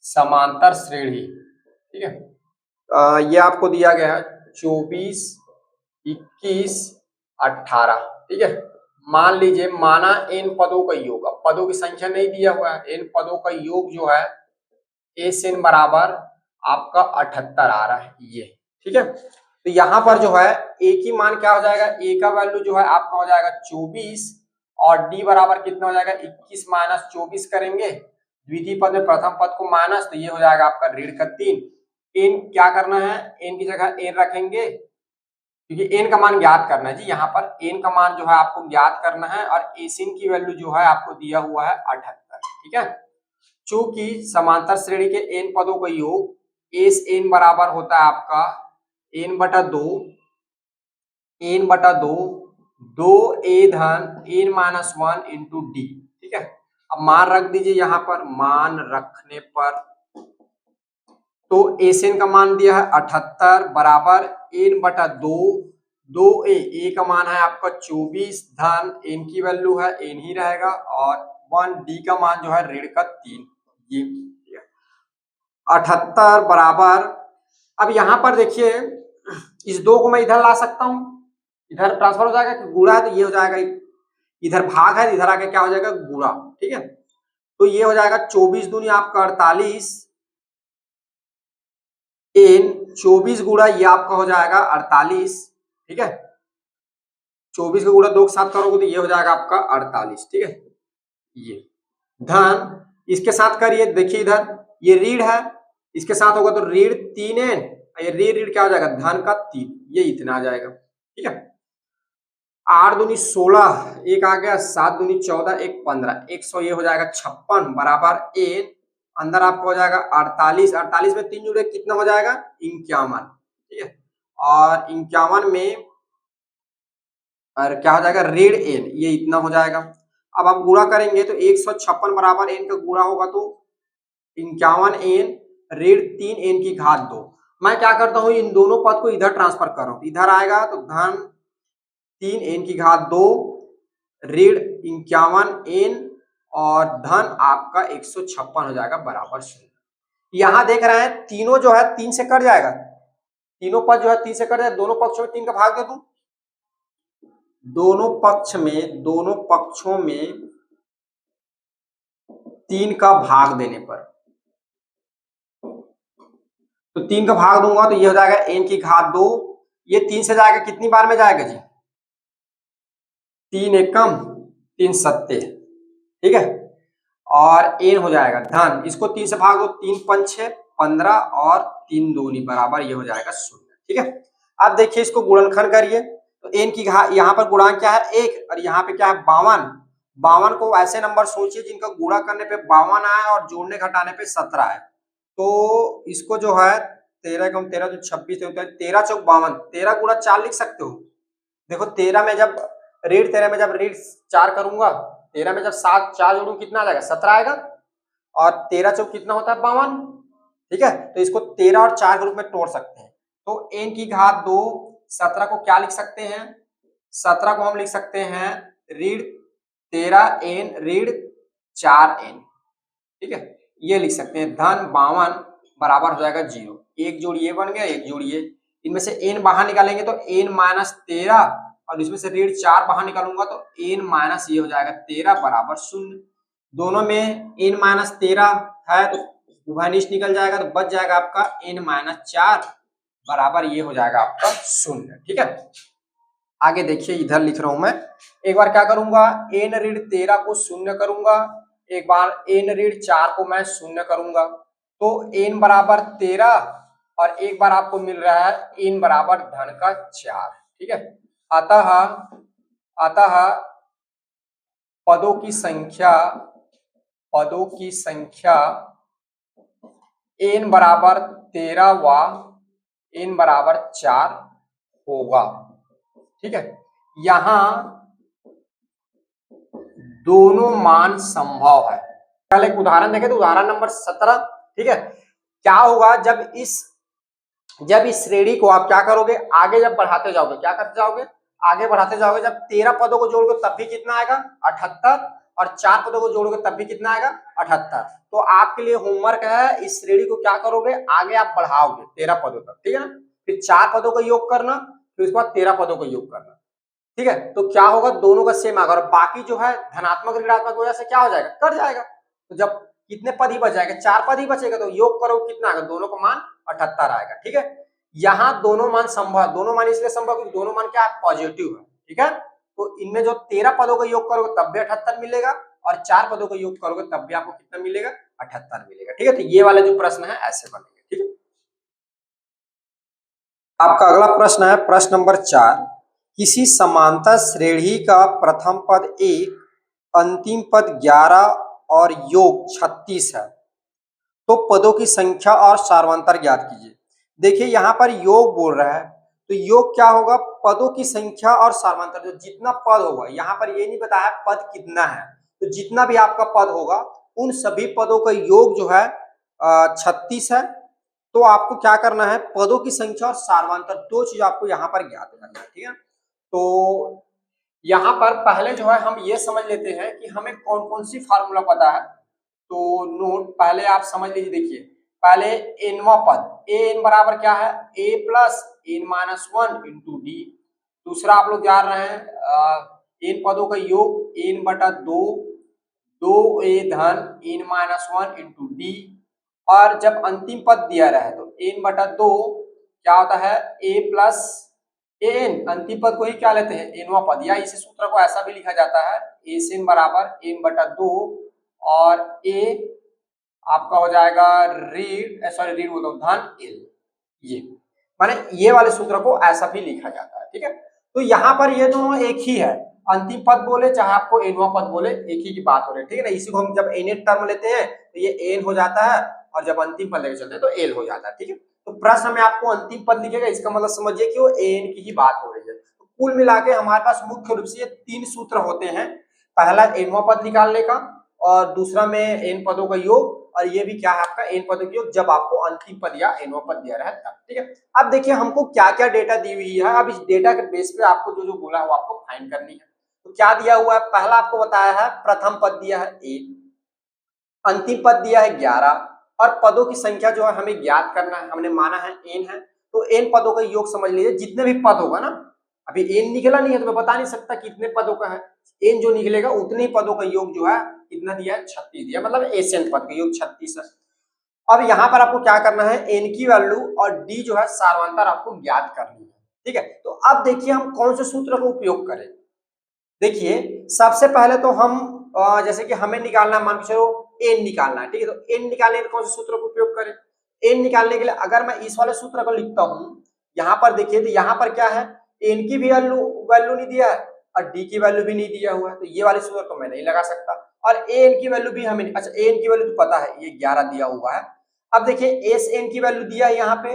समांतर श्रेणी, ठीक है। ये आपको दिया गया है 24, 21, 18, ठीक है। मान लीजिए, माना n पदों का योग, अब पदों की संख्या नहीं दिया हुआ है, n पदों का योग जो है एस एन बराबर आपका 78 आ रहा है, ये ठीक है। तो यहाँ पर जो है ए की मान क्या हो जाएगा, ए का वैल्यू जो है आपका हो जाएगा 24, और डी बराबर कितना हो जाएगा 21 माइनस 24 करेंगे, द्वितीय पद में प्रथम पद को माइनस, तो ये हो जाएगा आपका ऋण का 3। एन क्या करना है, एन की जगह एन रखेंगे, क्योंकि एन का मान ज्ञात करना है जी। यहाँ पर एन का मान जो है आपको ज्ञात करना है, और एसिन की वैल्यू जो है आपको दिया हुआ है 78, ठीक है। चूंकि समांतर श्रेणी के एन पदों का योग एस एन बराबर होता है आपका एन बटा दो, एन बटा दो, दो ए धन एन माइनस 1 इंटू डी, ठीक है। अब मान रख दीजिए, यहाँ पर मान रखने पर तो एस एन का मान दिया है 78 बराबर एन बटा दो, दो ए का मान है आपका 24 धन एन की वैल्यू है एन ही रहेगा, और 1 डी का मान जो है ऋण का 3, ये 78 बराबर। अब यहां पर देखिए, इस दो को मैं इधर ला सकता हूं, इधर ट्रांसफर हो जाएगा, गुणा है तो ये हो जाएगा, इधर भाग है इधर आके क्या हो जाएगा गुणा, ठीक है। तो ये हो जाएगा 24 दूनी आपका 48, एन 24 गुणा ये आपका हो जाएगा 48, ठीक है। 24 का गुणा 2 के साथ करोगे तो ये हो जाएगा आपका 48, ठीक है। ये धन इसके साथ करिए, देखिए इधर ये ऋण है, इसके साथ होगा तो ऋण 3n, ये ऋण क्या हो जाएगा धन का 3, ये इतना आ जाएगा, ठीक है। 8 दूनी 16, एक आ गया, 7 दूनी 14, एक 15, 100, ये हो जाएगा 56 बराबर एन, अंदर आपको हो जाएगा 48, 48 में 3 जुड़े कितना हो जाएगा 51, ठीक है। और 51 में और क्या हो जाएगा ऋण एन, ये इतना हो जाएगा। अब आप गुणा करेंगे तो 156 बराबर एन का गुणा होगा तो 51 एन ऋण 3 एन की घात 2। मैं क्या करता हूं, इन दोनों पद को इधर ट्रांसफर कर रहा हूं, इधर आएगा तो धन 3 एन की घात 2 ऋण 51 एन, और धन आपका 156 हो जाएगा बराबर 0। यहां देख रहे हैं तीनों जो है 3 से कट जाएगा, तीनों पद जो है 3 से कट जाएगा, दोनों पक्षों में 3 का भाग दे दूं, दोनों पक्षों में 3 का भाग देने पर, तो 3 का भाग दूंगा तो ये हो जाएगा एन की घात 2, ये 3 से जाएगा कितनी बार में जाएगा जी 3 एकम 3 सत्ते, ठीक है। और एन हो जाएगा धन, इसको 3 से भाग दो, 3 पंचे 15 और 3 दूनी बराबर ये हो जाएगा 0, ठीक है। अब देखिए इसको गुणनखंड करिए, तो एन की यहाँ पर गुणांक क्या है 1, और यहाँ पे क्या है 52। 52 को ऐसे नंबर सोचिए जिनका गुणा करने पे 52 आए और जोड़ने घटाने पे 17 आए, तो इसको जो है 13 कम 13 जो 26 होता है, 13 चौक 52, 13 गुणा 4 लिख सकते हो। देखो 13 में जब ऋण 4 करूंगा, 13 में जब 7 4 जोड़ूं कितना आ जाएगा 17 आएगा, और 13 चौक कितना होता है 52, ठीक है। तो इसको 13 और 4 के रूप में तोड़ सकते हैं, तो एन की घात 2, 17 को क्या लिख सकते हैं, 17 को हम लिख सकते हैं ऋण 13 एन ऋण 4 एन, ठीक है। ये लिख सकते हैं धन 52 बराबर हो जाएगा 0, एक जोड़ ये बन गया, एक जोड़ ये, इनमें से एन बाहर निकालेंगे तो एन माइनस 13, और इसमें से ऋण 4 बाहर निकालूंगा तो एन माइनस ये हो जाएगा 13 बराबर 0। दोनों में एन माइनस 13 है तो उभयनिष्ठ निकल जाएगा, तो बच जाएगा आपका एन माइनस 4 बराबर ये हो जाएगा आपका 0, ठीक है। आगे देखिए इधर लिख रहा हूं मैं, एक बार क्या करूंगा एन ऋण 13 को 0 करूंगा, एक बार एन ऋण 4 को मैं 0 करूंगा, तो एन बराबर 13, और एक बार आपको मिल रहा है एन बराबर धन का 4, ठीक है। अतः पदों की संख्या एन बराबर 13 व एन बराबर 4 होगा, ठीक है। यहां दोनों मान संभव है। पहले एक उदाहरण देखें तो उदाहरण नंबर 17, ठीक है। क्या होगा जब इस श्रेणी को आप क्या करोगे, आगे जब बढ़ाते जाओगे, क्या करते जाओगे आगे बढ़ाते जाओगे, जब 13 पदों को जोड़ोगे तब भी कितना आएगा 78, और 4 पदों को जोड़ोगे तब भी कितना आएगा 78। तो आपके लिए होमवर्क है, इस श्रेणी को क्या करोगे, आगे आप बढ़ाओगे 13 पदों तक, ठीक है ना। फिर 4 पदों का योग करना, फिर उसके बाद 13 पदों का योग करना, ठीक है। तो क्या होगा, दोनों का सेम आएगा, और बाकी जो है धनात्मक ऋणात्मक वजह से क्या हो जाएगा, कट जाएगा। तो जब कितने पद ही बच जाएगा, 4 पद ही बचेगा, तो योग करो कितना आएगा, दोनों का मान 78 आएगा, ठीक है। यहाँ दोनों मान संभव, दोनों मान इसलिए संभव क्योंकि दोनों मान क्या है, पॉजिटिव है, ठीक है। तो इनमें जो 13 पदों का योग करोगे तब भी 78 मिलेगा, और 4 पदों का योग करोगे तब भी आपको कितना मिलेगा, 78 मिलेगा, ठीक है। तो ये वाला जो प्रश्न है ऐसे बनेंगे, ठीक है। आपका अगला प्रश्न है प्रश्न नंबर 4, किसी समांतर श्रेणी का प्रथम पद 1, अंतिम पद 11 और योग 36 है, तो पदों की संख्या और सार्वंतर ज्ञात कीजिए। देखिए यहाँ पर योग बोल रहा है, तो योग क्या होगा, पदों की संख्या और सार्वंतर, जो जितना पद होगा, यहाँ पर ये नहीं बताया पद कितना है, तो जितना भी आपका पद होगा उन सभी पदों का योग जो है 36 है। तो आपको क्या करना है, पदों की संख्या और सार्वंतर, दो चीज आपको यहाँ पर ज्ञात करना है, ठीक है। तो यहाँ पर पहले जो है हम ये समझ लेते हैं कि हमें कौन कौन सी फार्मूला पता है। तो नोट पहले आप समझ लीजिए, देखिए पहले एनवा पद, ए एन बराबर क्या है, A plus N minus 1 into D. दूसरा आप लोग जान रहे हैं एन पदों का योग एन बटा 2, 2 ए धन एन माइनस 1 इंटू डी। और जब अंतिम पद दिया रहे तो एन बटा 2 क्या होता है, ए प्लस ए एन, अंतिम पद को ही क्या लेते हैं, एनवा पद, या इसी सूत्र को ऐसा भी लिखा जाता है, ए एन बराबर एन बटा 2 और ए आपका हो जाएगा रीड, सॉरी रीड बोलता हूँ, धन एल। ये माने ये वाले सूत्र को ऐसा भी लिखा जाता है, ठीक है। तो यहाँ पर ये दोनों एक ही है, अंतिम पद बोले चाहे आपको एनवा पद बोले, एक ही की बात हो रही है, ठीक है ना। इसी को हम जब एन टर्म लेते हैं तो ये एन हो जाता है, और जब अंतिम पद लेके चलते हैं तो एल हो जाता है, ठीक है। तो प्रश्न में आपको अंतिम पद लिखेगा, इसका मतलब समझिए कि वो एन की ही बात हो रही है। तो कुल मिला के हमारे पास मुख्य रूप से ये 3 सूत्र होते हैं, पहला एनवा पद निकालने का, और दूसरा में एन पदों का योग, और ये भी क्या है आपका एन पदों का योग जब आपको अंतिम पद या एनवा पद दिया रहा है तब, ठीक है। अब देखिए हमको क्या क्या डेटा दी हुई है, अब इस डेटा के बेस पे आपको जो जो बोला है वो आपको फाइंड करनी है। तो क्या दिया हुआ है, पहला आपको बताया है प्रथम पद दिया है 1, अंतिम पद दिया है 11, और पदों की संख्या जो है हमें ज्ञात करना है, हमने माना है एन है, तो एन पदों का योग समझ लीजिए, जितने भी पद होगा ना, अभी एन निकला नहीं है तो मैं बता नहीं सकता कितने पदों का है, एन जो निकलेगा उतने ही पदों का योग जो है कितना दिया है, 36 दिया, मतलब एन पद का योग 36 है। अब यहाँ पर आपको क्या करना है, एन की वैल्यू और डी जो है सार्वंतर आपको ज्ञात करनी है, ठीक है। तो अब देखिए हम कौन से सूत्र का उपयोग करें। देखिए सबसे पहले तो हम जैसे कि हमें निकालना, मान के चलो एन निकालना है, ठीक है। तो एन निकालने के लिए कौन से सूत्र का उपयोग करें, एन निकालने के लिए अगर मैं इस वाले सूत्र को लिखता हूँ, यहाँ पर देखिए तो यहाँ पर क्या है, एन की भी वैल्यू नहीं दिया है और डी की वैल्यू भी नहीं दिया हुआ है, तो ये वाले सूत्र तो मैं नहीं लगा सकता। और एन की वैल्यू भी हमें, अच्छा एन की वैल्यू तो पता है, ये 11 दिया हुआ है। अब देखिए एस एन की वैल्यू दिया है, यहाँ पे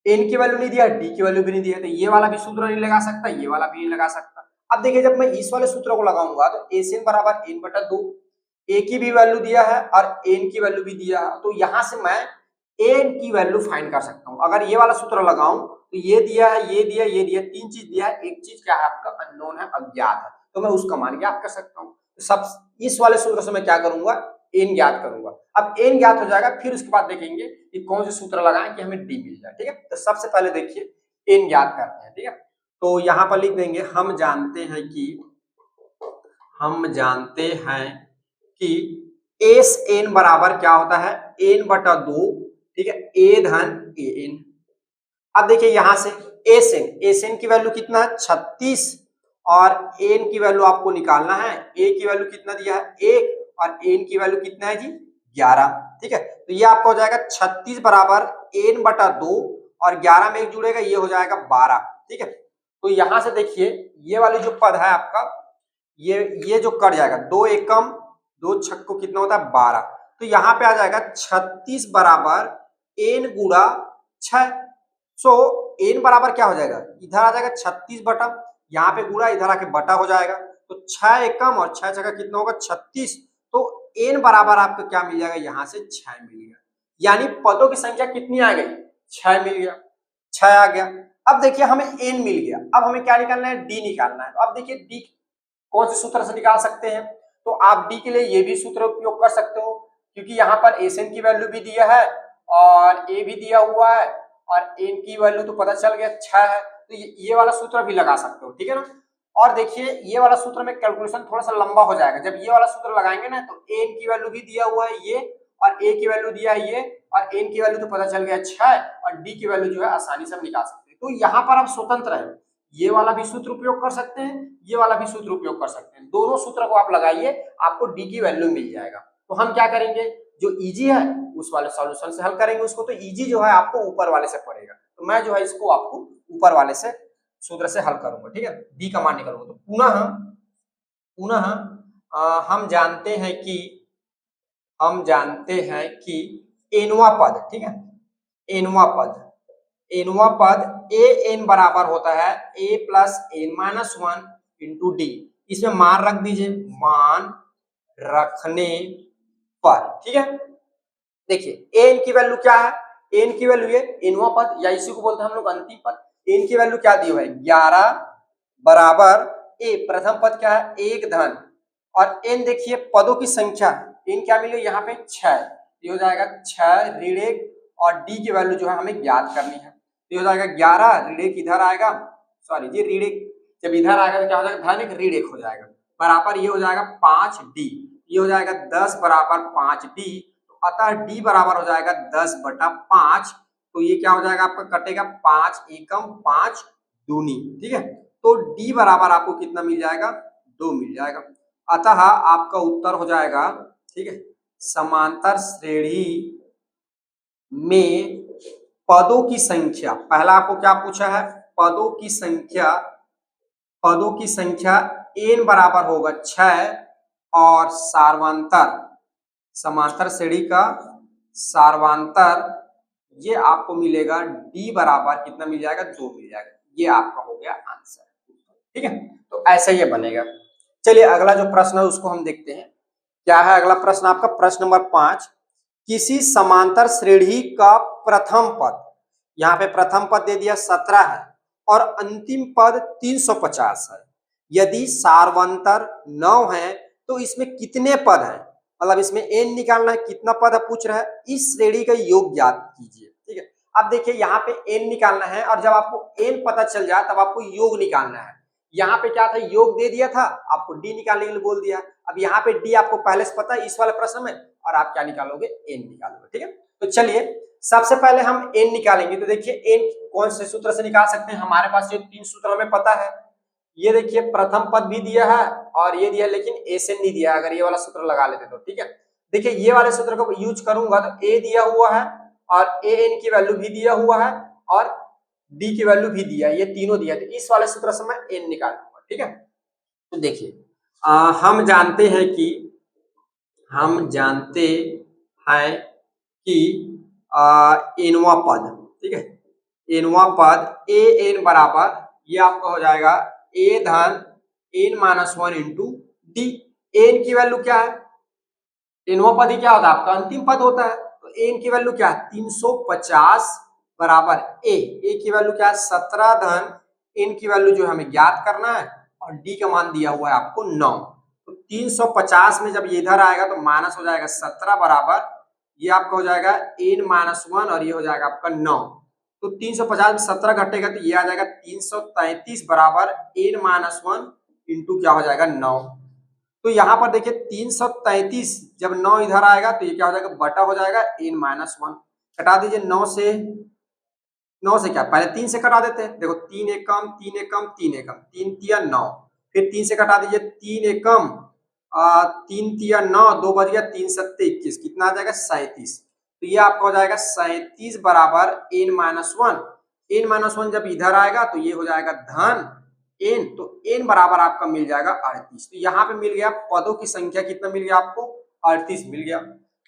एन की वैल्यू नहीं दिया, डी की वैल्यू भी नहीं दिया, तो ये वाला भी सूत्र नहीं लगा सकता, ये वाला भी नहीं लगा सकता। अब देखिए जब मैं इस वाले सूत्र को लगाऊंगा तो एस एन बराबर एन बटा 2, ए की भी वैल्यू दिया है और एन की वैल्यू भी दिया है, तो यहां से मैं एन की वैल्यू फाइंड कर सकता हूं। अगर ये वाला सूत्र लगाऊं तो ये दिया है, ये दिया, ये दिया, 3 चीज दिया है, एक चीज क्या है आपका अननोन है, अज्ञात है, तो मैं उसका मान ज्ञात कर सकता हूँ। सब इस वाले सूत्र से मैं क्या करूंगा, एन ज्ञात करूंगा। अब एन ज्ञात हो जाएगा, फिर उसके बाद देखेंगे कि कौन से सूत्र लगाएं कि हमें डी मिल जाए, ठीक है। तो सबसे पहले देखिए एन ज्ञात करते हैं, ठीक है। तो यहाँ पर लिख देंगे हम जानते हैं कि एस एन बराबर क्या होता है, एन बटा 2, ठीक है, ए धन ए एन। अब देखिए यहां से एस एन की वैल्यू कितना है 36, और एन की वैल्यू आपको निकालना है, ए की वैल्यू कितना दिया है 1, और एन की वैल्यू कितना है जी 11, ठीक है। तो ये आपका हो जाएगा 36 बराबर एन बटा 2, और 11 में एक जुड़ेगा, ये हो जाएगा 12, ठीक है। तो यहां से देखिए ये वाली जो पद है आपका, ये जो कट जाएगा, 2 एकम 2 छक्को कितना होता है 12, तो यहाँ पे आ जाएगा 36 बराबर एन गुणा 6। सो एन बराबर क्या हो जाएगा, इधर आ जाएगा 36 बटा, यहाँ पे गुणा, इधर आके बटा हो जाएगा, तो 6 एकम और 6 जगह कितना होगा 36, तो एन बराबर आपको क्या मिल जाएगा, यहाँ से 6 मिल गया, यानी पदों की संख्या कितनी आ गई, 6 मिल गया, 6 आ गया। अब देखिए हमें n मिल गया, अब हमें क्या निकालना है, d निकालना है। अब देखिए d कौन से सूत्र से निकाल सकते हैं, तो आप d के लिए ये भी सूत्र उपयोग कर सकते हो, क्योंकि यहाँ पर एसएन की वैल्यू भी दिया है और ए भी दिया हुआ है और एन की वैल्यू तो पता चल गया 6 है, तो ये वाला सूत्र भी लगा सकते हो, ठीक है ना। और देखिए ये वाला सूत्र में कैलकुलेशन थोड़ा सा लंबा हो जाएगा, जब ये वाला सूत्र लगाएंगे ना तो एन की वैल्यू भी दिया हुआ है ये और ए की वैल्यू दिया है ये और एन की वैल्यू तो पता चल गया 6 और डी की वैल्यू जो है आसानी से हम निकाल सकते हैं। तो यहाँ पर आप स्वतंत्र है, ये वाला भी सूत्र उपयोग कर सकते हैं, ये वाला भी सूत्र उपयोग कर सकते हैं, दोनों सूत्र को आप लगाइए, आपको डी की वैल्यू मिल जाएगा। तो हम क्या करेंगे, जो इजी है उस वाले सॉल्यूशन से हल करेंगे उसको, तो इजी जो है आपको ऊपर वाले से पड़ेगा, तो मैं जो है इसको आपको ऊपर वाले से सूत्र से हल करूंगा, ठीक है, डी का मान निकालूंगा। तो पुनः हम जानते हैं कि एनवा पद, ठीक है, एनवा पद ए एन बराबर होता है A plus N minus 1 into D. इसमें मान रख दीजिए, मान रखने पर, ठीक है। देखिए एन की वैल्यू क्या है, एन की वैल्यू ये एनवा पद या इसी को बोलते हैं हम लोग अंतिम पद, एन की वैल्यू क्या दी हुई है 11 बराबर ए, प्रथम पद क्या है 1 धन और एन देखिए पदों की संख्या, एन क्या मिली यहाँ पे 6, ये हो जाएगा 6 ऋण 1 और डी की वैल्यू जो है हमें ज्ञात करनी है, ये हो जाएगा 11 ऋण 1 इधर आएगा, सॉरी ये ऋण 1 जब इधर आएगा तो क्या हो जाएगा धन 1 ऋण 1 हो जाएगा बराबर ये हो जाएगा 5 डी, ये हो जाएगा 10 बराबर 5 डी, अतः d बराबर हो जाएगा 10/5, तो ये क्या हो जाएगा आपका कटेगा 5 एकम 5 दूनी, ठीक है, तो d बराबर आपको कितना मिल जाएगा 2 मिल जाएगा। अतः आपका उत्तर हो जाएगा, ठीक है, समांतर श्रेणी में पदों की संख्या, पहला आपको क्या पूछा है, पदों की संख्या n बराबर होगा 6 और समांतर श्रेणी का सार्वंतर ये आपको मिलेगा d बराबर कितना मिल जाएगा 2 मिल जाएगा, ये आपका हो गया आंसर, ठीक है। तो ऐसा ये बनेगा। चलिए अगला जो प्रश्न है उसको हम देखते हैं, क्या है अगला प्रश्न आपका, प्रश्न नंबर 5, किसी समांतर श्रेणी का प्रथम पद, यहाँ पे प्रथम पद दे दिया 17 है और अंतिम पद 350 है, यदि सार्वंतर 9 है तो इसमें कितने पद हैं, मतलब इसमें n निकालना है, कितना पद है पूछ रहा है, इस श्रेणी का योग ज्ञात कीजिए, ठीक है। अब देखिए यहाँ पे n निकालना है और जब आपको n पता चल जाए तब आपको योग निकालना है, यहाँ पे क्या था योग दे दिया था, आपको d निकालने के लिए बोल दिया, अब यहाँ पे d आपको पहले से पता है इस वाले प्रश्न में, और आप क्या निकालोगे n निकालोगे, ठीक है। तो चलिए सबसे पहले हम n निकालेंगे, तो देखिए n कौन से सूत्र से निकाल सकते हैं, हमारे पास ये 3 सूत्र हमें पता है, ये देखिए प्रथम पद भी दिया है और ये दिया है, लेकिन एसएन नहीं दिया, अगर ये वाला सूत्र लगा लेते तो, ठीक है। देखिए ये वाले सूत्र को यूज करूंगा तो ए दिया हुआ है और ए एन की वैल्यू भी दिया हुआ है और डी की वैल्यू भी दिया है, ये तीनों दिया, तो इस वाले सूत्र से मैं एन निकालूंगा, ठीक है। तो देखिए हम जानते हैं कि एनवा पद, ठीक है, एनवा पद ए एन बराबर ये आपका हो जाएगा ए धन N minus 1 into D. N की वैल्यू क्या है, एनवा पद ही क्या होता है आपका अंतिम पद होता है, तो एन की वैल्यू क्या है 350 बराबर ए की वैल्यू क्या है 17 धन एन की वैल्यू जो हमें ज्ञात करना है और डी का मान दिया हुआ है आपको 9, तो 350 में जब ये इधर आएगा तो माइनस हो जाएगा 17 बराबर ये आपका हो जाएगा एन माइनस 1 और ये हो जाएगा आपका 9, तो 350 में 17 घटेगा तो ये आ जाएगा 333 बराबर एन माइनस 1 इंटू क्या हो जाएगा 9। तो यहाँ पर देखिए 333 जब 9 इधर आएगा तो ये क्या हो जाएगा बटा हो जाएगा एन माइनस 1, कटा दीजिए 9 से क्या पहले 3 से कटा देते हैं, देखो 3 एकम 3 एकम 3 एकम 3 तिया 9, फिर 3 से कटा दीजिए 3 एकम 3 तिया 9, 2 बज गया 3 सत्ते 21, कितना आ जाएगा 37, तो ये आपका हो जाएगा 37 बराबर एन माइनस 1, एन माइनस 1 जब इधर आएगा तो ये हो जाएगा धन एन, तो एन बराबर आपका मिल जाएगा 38, तो यहाँ पे मिल गया पदों की संख्या कितना मिल गया आपको 38 मिल गया।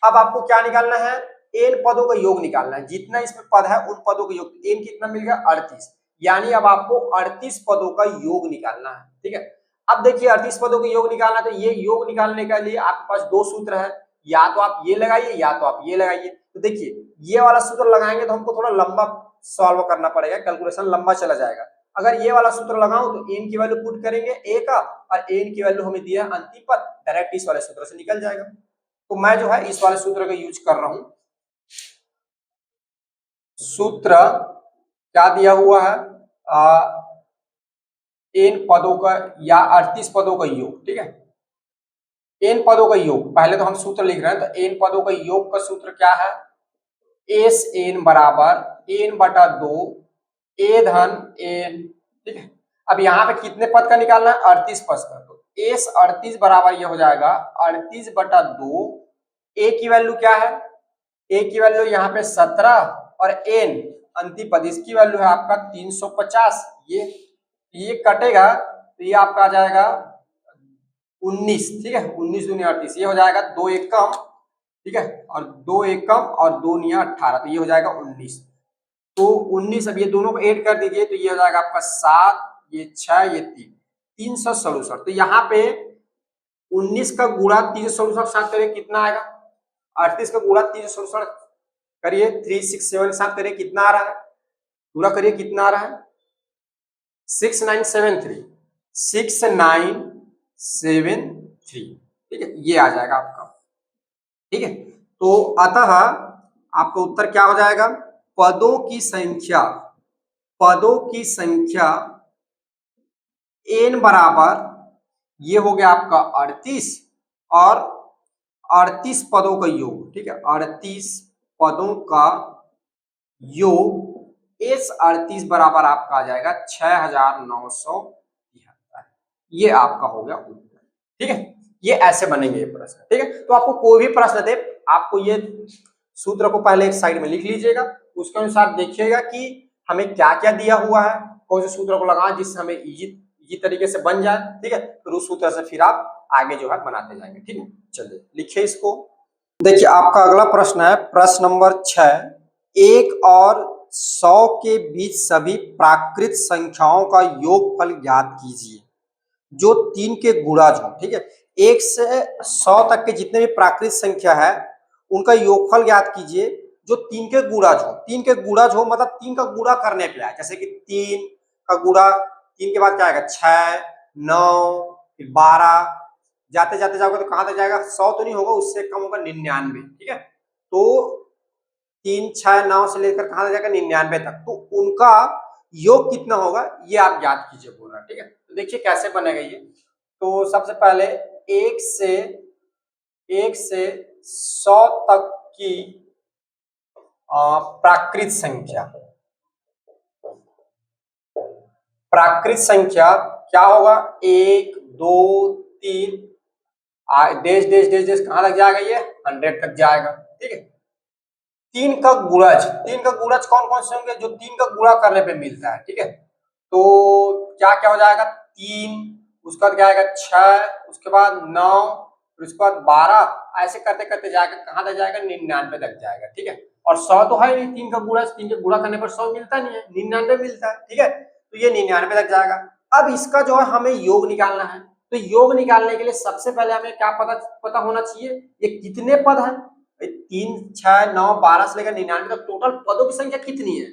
अब आपको क्या निकालना है, एन पदों का योग निकालना है, जितना इसमें पद है उन पदों का योग, एन कितना मिल गया 38, यानी अब आपको 38 पदों का योग निकालना है, ठीक है। अब देखिए 38 पदों का योग निकालना, तो ये योग निकालने के लिए आपके पास 2 सूत्र है, या तो आप ये लगाइए या तो आप ये लगाइए, तो देखिए ये वाला सूत्र लगाएंगे तो हमको थोड़ा लंबा सॉल्व करना पड़ेगा, कैलकुलेशन लंबा चला जाएगा। अगर ये वाला सूत्र लगाऊं तो n की वैल्यू पुट करेंगे a का, और n की वैल्यू हमें दिया है अंतिम पद, डायरेक्ट इस वाले सूत्र से निकल जाएगा। तो मैं जो है इस वाले सूत्र का यूज कर रहा हूं। सूत्र क्या दिया हुआ है, n पदों का या 38 पदों का योग, ठीक है, n पदों का योग। पहले तो हम सूत्र लिख रहे हैं, तो n पदों का योग का सूत्र क्या है, एस एन बराबर n बटा 2 a धन n, ठीक है। अब यहाँ पे कितने पद का निकालना है, 38 पद का, तो एस 38 बराबर ये हो जाएगा 38 बटा 2, a की वैल्यू क्या है, a की वैल्यू यहाँ पे 17 और n अंतिम पद इसकी वैल्यू है आपका 350। ये कटेगा तो ये आपका आ जाएगा 19, ठीक है, 19 दूनी 38, ये हो जाएगा 2 एक कम, ठीक है, और 2 एक कम और 2 निया 18, तो ये हो जाएगा 19। तो 19, अब ये दोनों को ऐड कर दीजिए तो ये हो जाएगा आपका 7, ये 6, ये 3, 367। तो यहाँ पे 19 का गुणा 367 साथ करिए कितना आएगा, 38 का गुणा 367 करिए 367 साथ करिए कितना आ रहा है, पूरा करिए कितना आ रहा है, 6973, 6973, ठीक है, ये आ जाएगा आपका, ठीक है। तो अतः आपका उत्तर क्या हो जाएगा, पदों की संख्या n बराबर ये हो गया आपका 38 और 38 पदों का योग, ठीक है, 38 पदों का योग इस 38 बराबर आपका आ जाएगा 6973, ये आपका हो गया उत्तर, ठीक है। ये ऐसे बनेंगे ये प्रश्न, ठीक है। तो आपको कोई भी प्रश्न दे, आपको ये सूत्र को पहले एक साइड में लिख लीजिएगा, उसके अनुसार देखिएगा कि हमें क्या क्या दिया हुआ है, कौन से सूत्र को लगाएं जिससे हमें इजी तरीके से बन जाए, ठीक है। फिर उस सूत्र से फिर आप आगे जो है बनाते जाएंगे, ठीक है। चलिए लिखिए इसको। देखिए आपका अगला प्रश्न है प्रश्न नंबर 6, 1 और 100 के बीच सभी प्राकृत संख्याओं का योगफल ज्ञात कीजिए जो 3 के गुणाज हो, ठीक है। 1 से 100 तक के जितने भी प्राकृत संख्या है उनका योगफल ज्ञात कीजिए जो 3 के गुणाज हो। 3 के गुणाज हो मतलब 3 का गुणा करने पे आए, जैसे कि 3 का गुणा 3 के बाद क्या आएगा, 6, 9, फिर 12, जाते जाते जाओगे तो कहां तक जाएगा, 100 तो नहीं होगा, उससे कम होगा 99, ठीक है। तो 3, 6, 9 से लेकर कहां तक जाएगा 99 तक, तो उनका योग कितना होगा ये आप ज्ञात कीजिए बोल रहा है, ठीक है। तो देखिए कैसे बनेगा ये। तो सबसे पहले 1 से 100 तक की प्राकृत संख्या क्या होगा, 1, 2, 3, देश देश देश देश कहां लग जाएगा, ये 100 तक जाएगा, ठीक है। 3 का गुणज कौन कौन से होंगे, जो 3 का गुणा करने पे मिलता है, ठीक है। तो क्या क्या हो जाएगा, 3, उसके बाद क्या आएगा 6, उसके बाद 9, फिर उसके बाद 12, ऐसे करते करते जाएगा कहां तक जाएगा, 99 तक जाएगा, ठीक है। और 100 तो है नहीं, 3 का गुणज, 3 के गुणा करने पर 100 मिलता नहीं है, 99 मिलता है, ठीक है। तो ये 99 तक जाएगा। अब इसका जो है हमें योग निकालना है, तो योग निकालने के लिए सबसे पहले हमें क्या पता होना चाहिए, ये कितने पद है, 3, 6, 9, 12 से लेकर 99 तक टोटल पदों की संख्या कितनी है,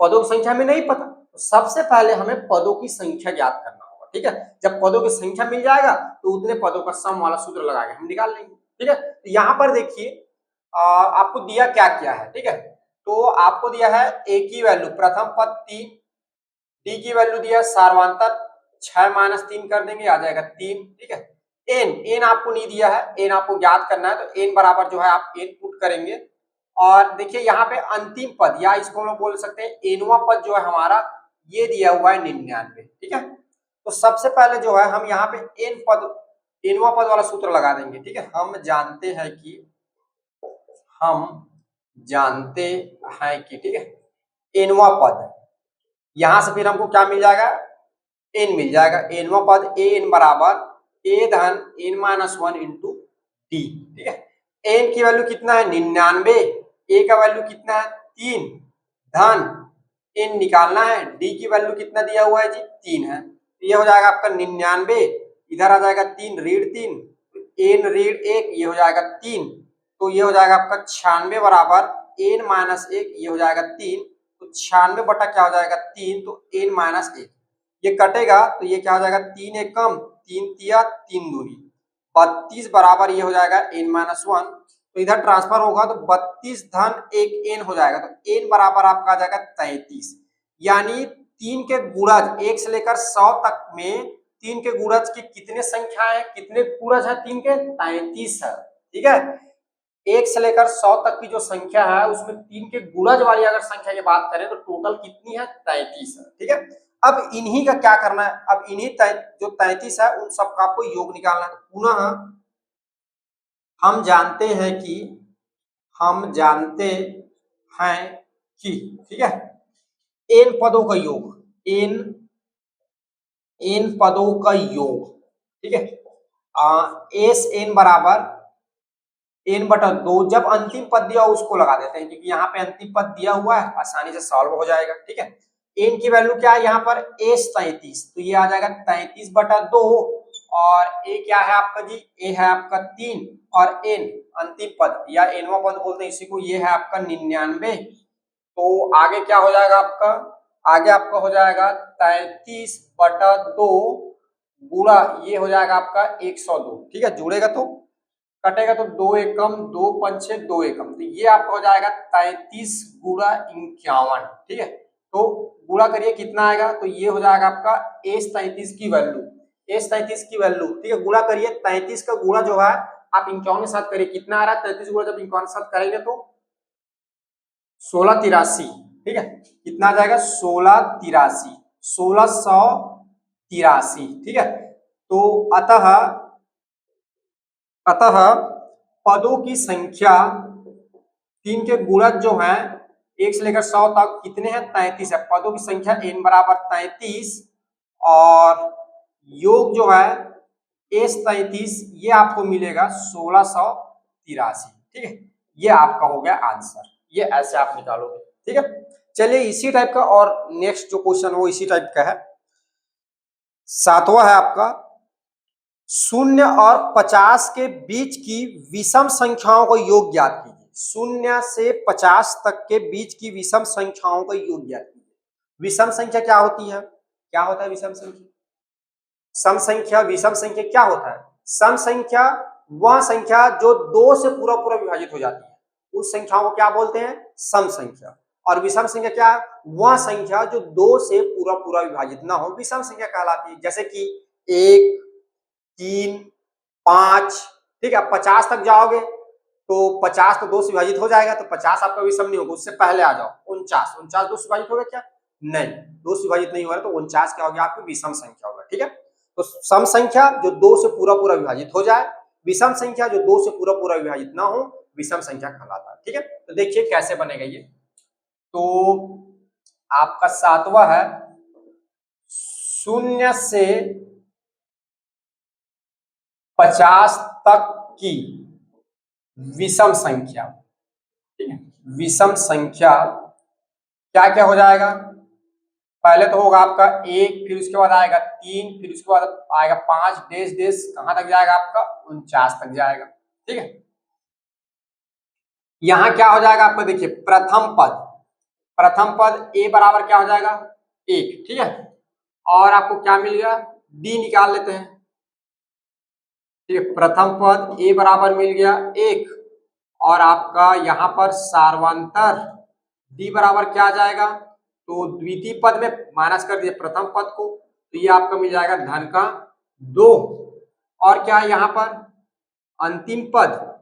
पदों की संख्या हमें नहीं पता, तो सबसे पहले हमें पदों की संख्या ज्ञात करना होगा, ठीक है। जब पदों की संख्या मिल जाएगा तो उतने पदों का सम वाला सूत्र लगा के हम निकाल लेंगे, ठीक है। तो यहाँ पर देखिए आपको दिया क्या क्या है, ठीक है। तो आपको दिया है a की वैल्यू प्रथम पद 3, d की वैल्यू दिया सार्वंतर 6 - 3 कर देंगे आ जाएगा 3, ठीक है। n आपको नहीं दिया है, n आपको ज्ञात करना है, तो n बराबर जो है आप n पुट करेंगे। और देखिए यहाँ पे अंतिम पद या इसको हम लोग बोल सकते हैं एनवा पद जो है हमारा ये दिया हुआ है 99, ठीक है। तो सबसे पहले जो है हम यहाँ पे एनवा पद वाला सूत्र लगा देंगे, ठीक है। हम जानते हैं कि ठीक है एनवा पद, यहां से फिर हमको क्या मिल जाएगा, n मिल जाएगा। एनवा पद an बराबर a धन n-1 इंटू डी, ठीक है। n की वैल्यू कितना है 99, a का वैल्यू कितना है 3 धन n निकालना है, d की वैल्यू कितना दिया हुआ है जी 3 है, तो ये हो जाएगा आपका 99, इधर आ जाएगा 3 ऋण 3, n ऋण 1, ये हो जाएगा 3, तो ये हो जाएगा आपका 96 बराबर n - 1, ये हो जाएगा 3, तो 96 बटा क्या हो जाएगा 3, तो n माइनस 1, ये कटेगा तो ये क्या हो जाएगा 3 एक कम 3 तिया 3 दूनी 32 बराबर ये हो जाएगा n माइनस 1, तो इधर ट्रांसफर होगा तो 32 धन एक n हो जाएगा, तो n बराबर आपका आ जाएगा 33, यानी 3 के गुणज 1 से लेकर 100 तक में 3 के गुणज की कितने संख्या है, कितने गुणज है 3 के 33 है। ठीक है, 1 से लेकर 100 तक की जो संख्या है उसमें 3 के गुणज वाली अगर संख्या की बात करें तो टोटल कितनी है 33 है। ठीक है, अब इन्हीं का क्या करना है, अब इन्हीं जो 33 है उन सबका आपको योग निकालना है। पुनः हम जानते हैं कि ठीक है n पदों का योग, n पदों का योग, ठीक है, एस एन बराबर n बटा 2, जब अंतिम पद दिया उसको लगा देते हैं क्योंकि यहाँ पे अंतिम पद दिया हुआ है, आसानी से सॉल्व हो जाएगा। ठीक है, n की वैल्यू क्या है यहाँ पर एस 33, तो ये आ जाएगा 33 बटा 2, और a क्या है आपका जी, a है आपका 3, और n अंतिम पद या nवां पद बोलते हैं इसी को, ये है आपका 99, तो आगे क्या हो जाएगा आपका, आगे आपका हो जाएगा 33 बटा 2 गुणा ये हो जाएगा आपका 102। ठीक है, जुड़ेगा तो कटेगा तो 2 एकम 2 पंचे 2 एकम, तो ये आपका हो जाएगा 33 गुणा 51। ठीक है, तो गुणा करिए कितना आएगा, तो ये हो जाएगा आपका एस 33 की वैल्यू, एस 33 की वैल्यू। ठीक है, गुणा करिए 33 का गुणा जो है आप 51 के साथ करिए, कितना आ रहा है 33 गुणा जब 51 के साथ करेंगे तो 1683। ठीक है, कितना आ जाएगा 1683, 1683। ठीक है, तो अतः पदों की संख्या 3 के गुणज जो है 1 से लेकर 100 तक कितने हैं 33 है, पदों की संख्या n बराबर 33, और योग जो है एस 33 ये आपको मिलेगा 1683। ठीक है, ये आपका हो गया आंसर, ये ऐसे आप निकालोगे। ठीक है, चलिए इसी टाइप का और नेक्स्ट जो क्वेश्चन वो इसी टाइप का है, 7वां है आपका, 0 और 50 के बीच की विषम संख्याओं का योग ज्ञात कीजिए। 0 से 50 तक के बीच की विषम संख्याओं का योग ज्ञात कीजिए। विषम संख्या क्या होती है, क्या होता है विषम संख्या, सम संख्या, विषम संख्या क्या होता है, सम संख्या वह संख्या जो 2 से पूरा पूरा विभाजित हो जाती है उस संख्याओं को क्या बोलते हैं सम संख्या, और विषम संख्या क्या है, वह संख्या जो 2 से पूरा पूरा विभाजित ना हो विषम संख्या कहलाती है। जैसे कि 1 3 5। ठीक है, 50 तक जाओगे तो 50 तो 2 से विभाजित हो जाएगा, तो 50 आपका विषम नहीं होगा, उससे पहले आ जाओ 49, 49 2 से विभाजित होगा क्या, नहीं 2 से विभाजित नहीं हो रहा, तो 49 क्या हो गया आपकी विषम संख्या होगा। ठीक है, तो सम संख्या जो 2 से पूरा पूरा विभाजित हो जाए, विषम संख्या जो 2 से पूरा पूरा विभाजित ना हो विषम संख्या कहलाता है। ठीक है, तो देखिए कैसे बनेगा ये, तो आपका 7वां है 0 से 50 तक की विषम संख्या। ठीक है, विषम संख्या क्या क्या हो जाएगा, पहले तो होगा आपका 1, फिर उसके बाद आएगा 3, फिर उसके बाद आएगा 5, डेश डेश कहां तक जाएगा आपका 49 तक जाएगा। ठीक है, यहां क्या हो जाएगा आपका, देखिए प्रथम पद a बराबर क्या हो जाएगा 1। ठीक है, और आपको क्या मिल गया d निकाल लेते हैं। ठीक है, प्रथम पद a बराबर मिल गया 1, और आपका यहाँ पर सार्वंतर d बराबर क्या आ जाएगा, तो द्वितीय पद में माइनस कर दिए प्रथम पद को, तो ये आपका मिल जाएगा धन का 2, और क्या है यहाँ पर अंतिम पद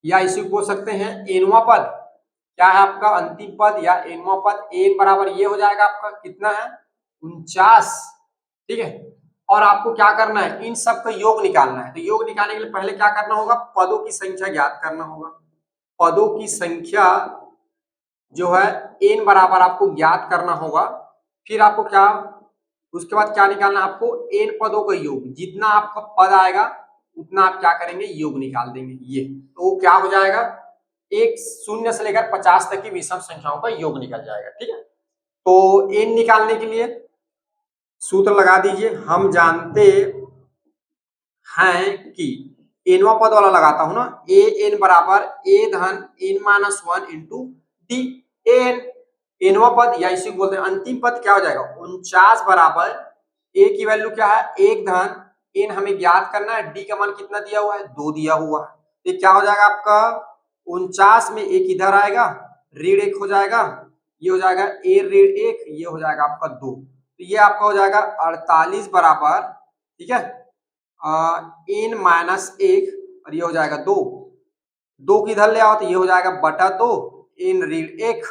या इसी को बोल सकते हैं एनवां पद, क्या है आपका अंतिम पद या एनवां पद, एन बराबर ये हो जाएगा आपका कितना है 49। ठीक है, और आपको क्या करना है इन सब का योग निकालना है, तो योग निकालने के लिए पहले क्या करना होगा पदों की संख्या ज्ञात करना होगा। पदों की संख्या जो है n बराबर आपको ज्ञात करना होगा, फिर आपको क्या उसके बाद क्या निकालना है आपको n पदों का योग, जितना आपका पद आएगा उतना आप क्या करेंगे योग निकाल देंगे, ये तो क्या हो जाएगा 0 से लेकर 50 तक की विषम संख्याओं का योग निकल जाएगा। ठीक है, तो n निकालने के लिए सूत्र लगा दीजिए, हम जानते हैं कि एनवा पद वाला लगाता हूं ना, ए एन बराबर ए धन n-1 इंटू डी एन। एनवा पद या इसी को बोलते हैं अंतिम पद क्या हो जाएगा 49 बराबर ए की वैल्यू क्या है 1 धन एन हमें ज्ञात करना है, डी का मान कितना दिया हुआ है 2 दिया हुआ है। ये क्या हो जाएगा आपका 49 में एक इधर आएगा ऋण 1 हो जाएगा, ये हो जाएगा ए ऋण 1, ये हो जाएगा आपका 2, तो ये आपका हो जाएगा 48 बराबर, ठीक है, एन माइनस 1 और ये हो जाएगा 2, 2 की इधर ले आओ तो ये हो जाएगा बटा 2 एन ऋण 1,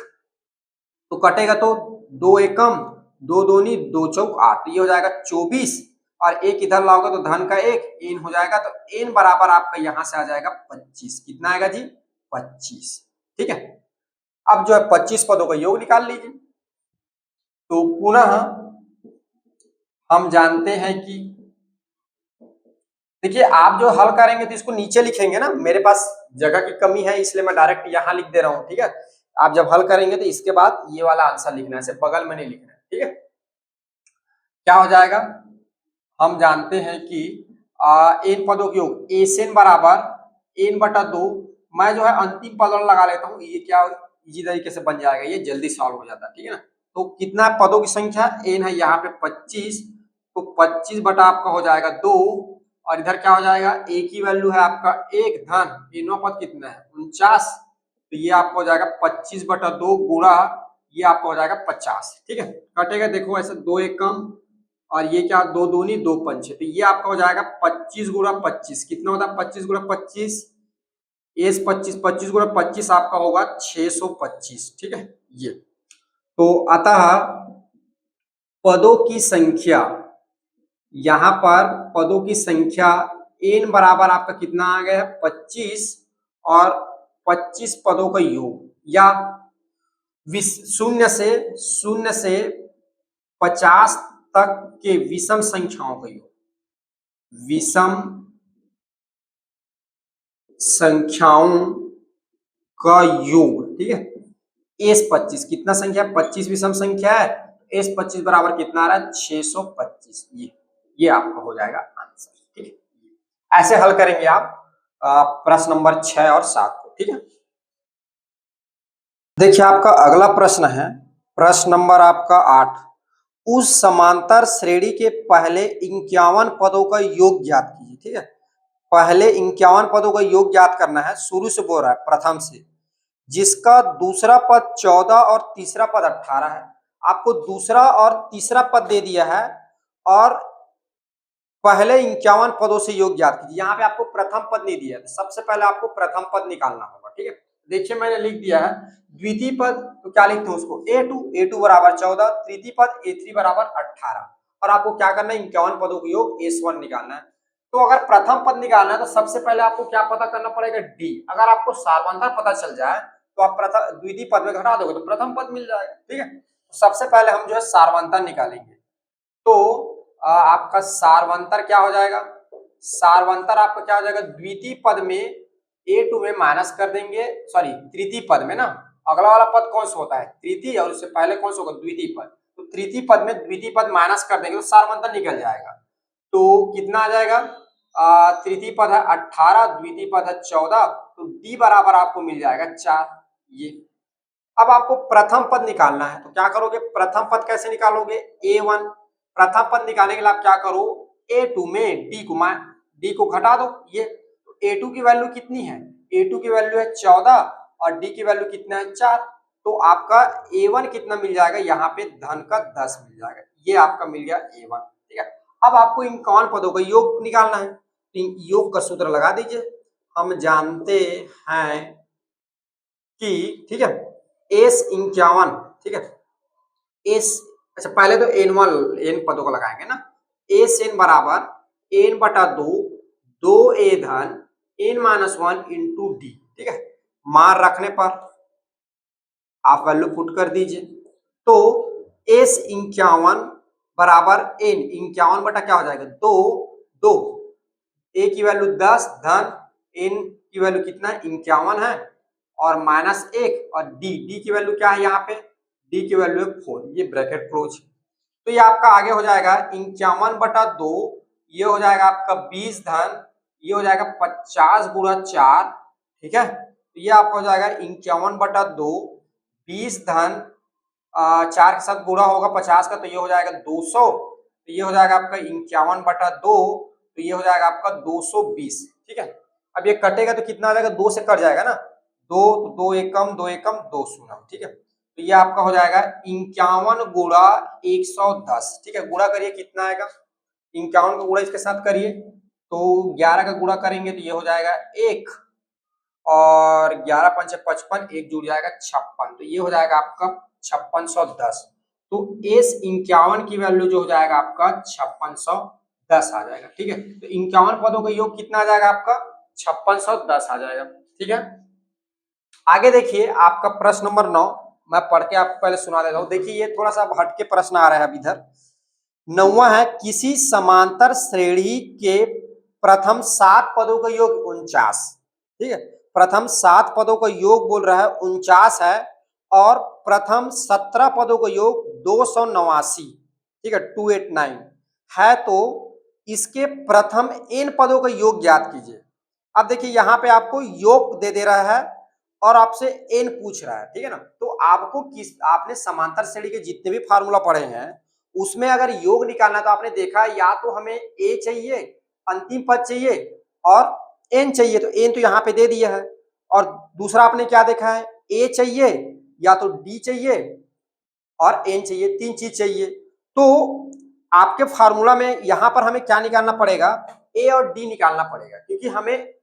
तो कटेगा तो 2 एकम 2 दूनी 2 चौक 8, तो ये हो जाएगा 24 और एक इधर लाओगे तो धन का 1 एन हो जाएगा, तो एन बराबर आपका यहां से आ जाएगा 25। कितना आएगा जी 25, ठीक है। अब जो है 25 पदों का योग निकाल लीजिए। तो पुनः हम जानते हैं कि देखिए आप जो हल करेंगे तो इसको नीचे लिखेंगे ना, मेरे पास जगह की कमी है इसलिए मैं डायरेक्ट यहां लिख दे रहा हूं, ठीक है। आप जब हल करेंगे तो इसके बाद ये वाला आंसर लिखना है, सिर्फ बगल में नहीं लिखना है, ठीक है। क्या हो जाएगा, हम जानते हैं कि एन पदों के योग एन बराबर एन बटा 2, मैं जो है अंतिम पद लगा लेता हूँ, ये क्या इजी तरीके से बन जाएगा, ये जल्दी सॉल्व हो जाता है, ठीक है ना। तो कितना पदों की संख्या एन है यहाँ पे 25, तो 25 बटा आपका हो जाएगा 2 और इधर क्या हो जाएगा ए की वैल्यू है आपका 1 धन एनवा पद कितना है 49, तो ये आपको हो जाएगा 25 बटा 2 गुणा ये आपको हो जाएगा 50, ठीक है। कटेगा देखो ऐसे 2 एक कम और ये क्या 2 दूनी 2 पंचे, तो ये आपका हो जाएगा 25 गुणा 25, कितना होता है 25 गुणा 25 एस 25, 25 गुणा 25 आपका होगा 625, ठीक है। ये तो अतः पदों की संख्या, यहां पर पदों की संख्या एन बराबर आपका कितना आ गया है 25 और 25 पदों का योग या शून्य से 50 तक के विषम संख्याओं का योग, विषम संख्याओं का योग, ठीक है। एस 25 कितना संख्या 25 विषम संख्या है, एस 25 बराबर कितना आ रहा है 625, ये आपका हो जाएगा आंसर, ठीक है। ऐसे हल करेंगे आप प्रश्न नंबर 6 और 7 को, ठीक है। देखिए आपका अगला प्रश्न है प्रश्न नंबर आपका 8, उस समांतर श्रेणी के पहले 51 पदों का योग ज्ञात कीजिए, ठीक है। पहले 51 पदों का योग ज्ञात करना है, शुरू से बोल रहा है प्रथम से, जिसका दूसरा पद 14 और तीसरा पद 18 है। आपको दूसरा और तीसरा पद दे दिया है और पहले 51 पदों से योग ज्ञात कीजिए। यहाँ पे आपको प्रथम पद नहीं दिया है, सबसे पहले आपको प्रथम पद निकालना होगा, ठीक है। देखिए मैंने लिख दिया है द्वितीय पद, तो क्या लिखते हैं उसको a2 बराबर 14, तृतीय पद a3 बराबर 18 और आपको क्या करना है 51 पदों का योग s1 निकालना है। तो अगर प्रथम पद निकालना है तो सबसे पहले आपको क्या पता करना पड़ेगा डी, अगर आपको सारवंतर पता चल जाए तो आप प्रथम द्वितीय पद में घटा दोगे तो प्रथम पद मिल जाएगा, ठीक है। सबसे पहले हम जो है सारवंतर निकालेंगे, तो आपका सारवंतर क्या हो जाएगा, सारवंतर आपका क्या हो जाएगा द्वितीय पद में a2 में माइनस कर देंगे, सॉरी तृतीय पद में ना, अगला वाला पद कौन सा होता है तृतीय और उससे पहले कौन सा होगा द्वितीय पद, तो तृतीय पद में द्वितीय पद माइनस कर देंगे तो सारवंतर निकल जाएगा। तो कितना आ जाएगा तृतीय पद है 18, द्वितीय पद है 14, तो डी बराबर आपको मिल जाएगा 4। ये अब आपको प्रथम पद निकालना है, तो क्या करोगे प्रथम पद कैसे निकालोगे a1, प्रथम पद निकालने के लिए आप क्या करो a2 में डी को घटा दो, ये a2 की वैल्यू कितनी है a2 की वैल्यू है 14 और डी की वैल्यू कितना है 4, तो आपका a1 कितना मिल जाएगा यहाँ पे धन का 10 मिल जाएगा, ये आपका मिल गया a1, ठीक है। अब आपको इन कौन पदों का योग निकालना है, योग का सूत्र लगा दीजिए, हम जानते हैं कि, ठीक है, एस 51, ठीक है, एस, अच्छा पहले तो एन पदों को लगाएंगे ना, एस एन बराबर एन बटा 2 2 ए धन एन माइनस 1 इंटू डी, ठीक है। मान रखने पर आप वैल्यू पुट कर दीजिए, तो एस 51 बराबर एन 51 बटा क्या हो जाएगा 2 2, ए की वैल्यू 10 धन एन की वैल्यू कितना है 51 है और माइनस 1 और डी की वैल्यू क्या है यहाँ पे डी की वैल्यू है 4, ये ब्रैकेट क्लोज, तो ये आपका आगे हो जाएगा 51 बटा 2, ये हो जाएगा आपका 20 धन ये हो जाएगा 50 गुणा 4, ठीक है। तो ये आपका हो जाएगा 51 बटा 2 20 धन 4 के साथ गुणा होगा 50 का, तो ये हो जाएगा 200, तो ये हो जाएगा आपका 51/2, तो ये हो जाएगा आपका 220। ठीक है, अब ये कटेगा तो कितना आ जाएगा, 2 से कट जाएगा ना, 2 तो 2 एकम 2 एकम 2 शून्य। ठीक है, तो ये आपका हो जाएगा 51 गुणा 110। ठीक है, गुणा करिए कितना आएगा, 51 का गुणा इसके साथ करिए तो 11 का गुणा करेंगे तो ये हो जाएगा 1, और 11 पंचे 55, 1 जुड़ जाएगा 56, तो ये हो जाएगा आपका 5610। तो इस 51 की वैल्यू जो हो जाएगा आपका 5610 आ जाएगा। ठीक है, तो 51 पदों का योग कितना आ जाएगा आपका 5610 आ जाएगा। ठीक है, आगे देखिए आपका प्रश्न नंबर 9, मैं पढ़ के आपको पहले सुना देता हूं। देखिए ये थोड़ा सा हटके प्रश्न आ रहा है अब इधर। 9वां है, किसी समांतर श्रेणी के प्रथम 7 पदों का योग 49। ठीक है, प्रथम 7 पदों का योग बोल रहा है 49 है, और प्रथम 17 पदों का योग 289। ठीक है, 289 है, तो इसके प्रथम n पदों का योग ज्ञात कीजिए। अब देखिए यहाँ पे आपको योग दे रहा है और आपसे n पूछ रहा है। ठीक है ना, तो आपको आपने समांतर श्रेणी के जितने भी फार्मूला पढ़े हैं उसमें अगर योग निकालना, तो आपने देखा या तो हमें a चाहिए, अंतिम पद चाहिए, और n चाहिए, तो n तो यहाँ पे दे दिया है। और दूसरा आपने क्या देखा है, a चाहिए या तो d चाहिए और n चाहिए, 3 चीज चाहिए। तो आपके फार्मूला में यहाँ पर हमें क्या निकालना पड़ेगा, a और d निकालना पड़ेगा, क्योंकि हमें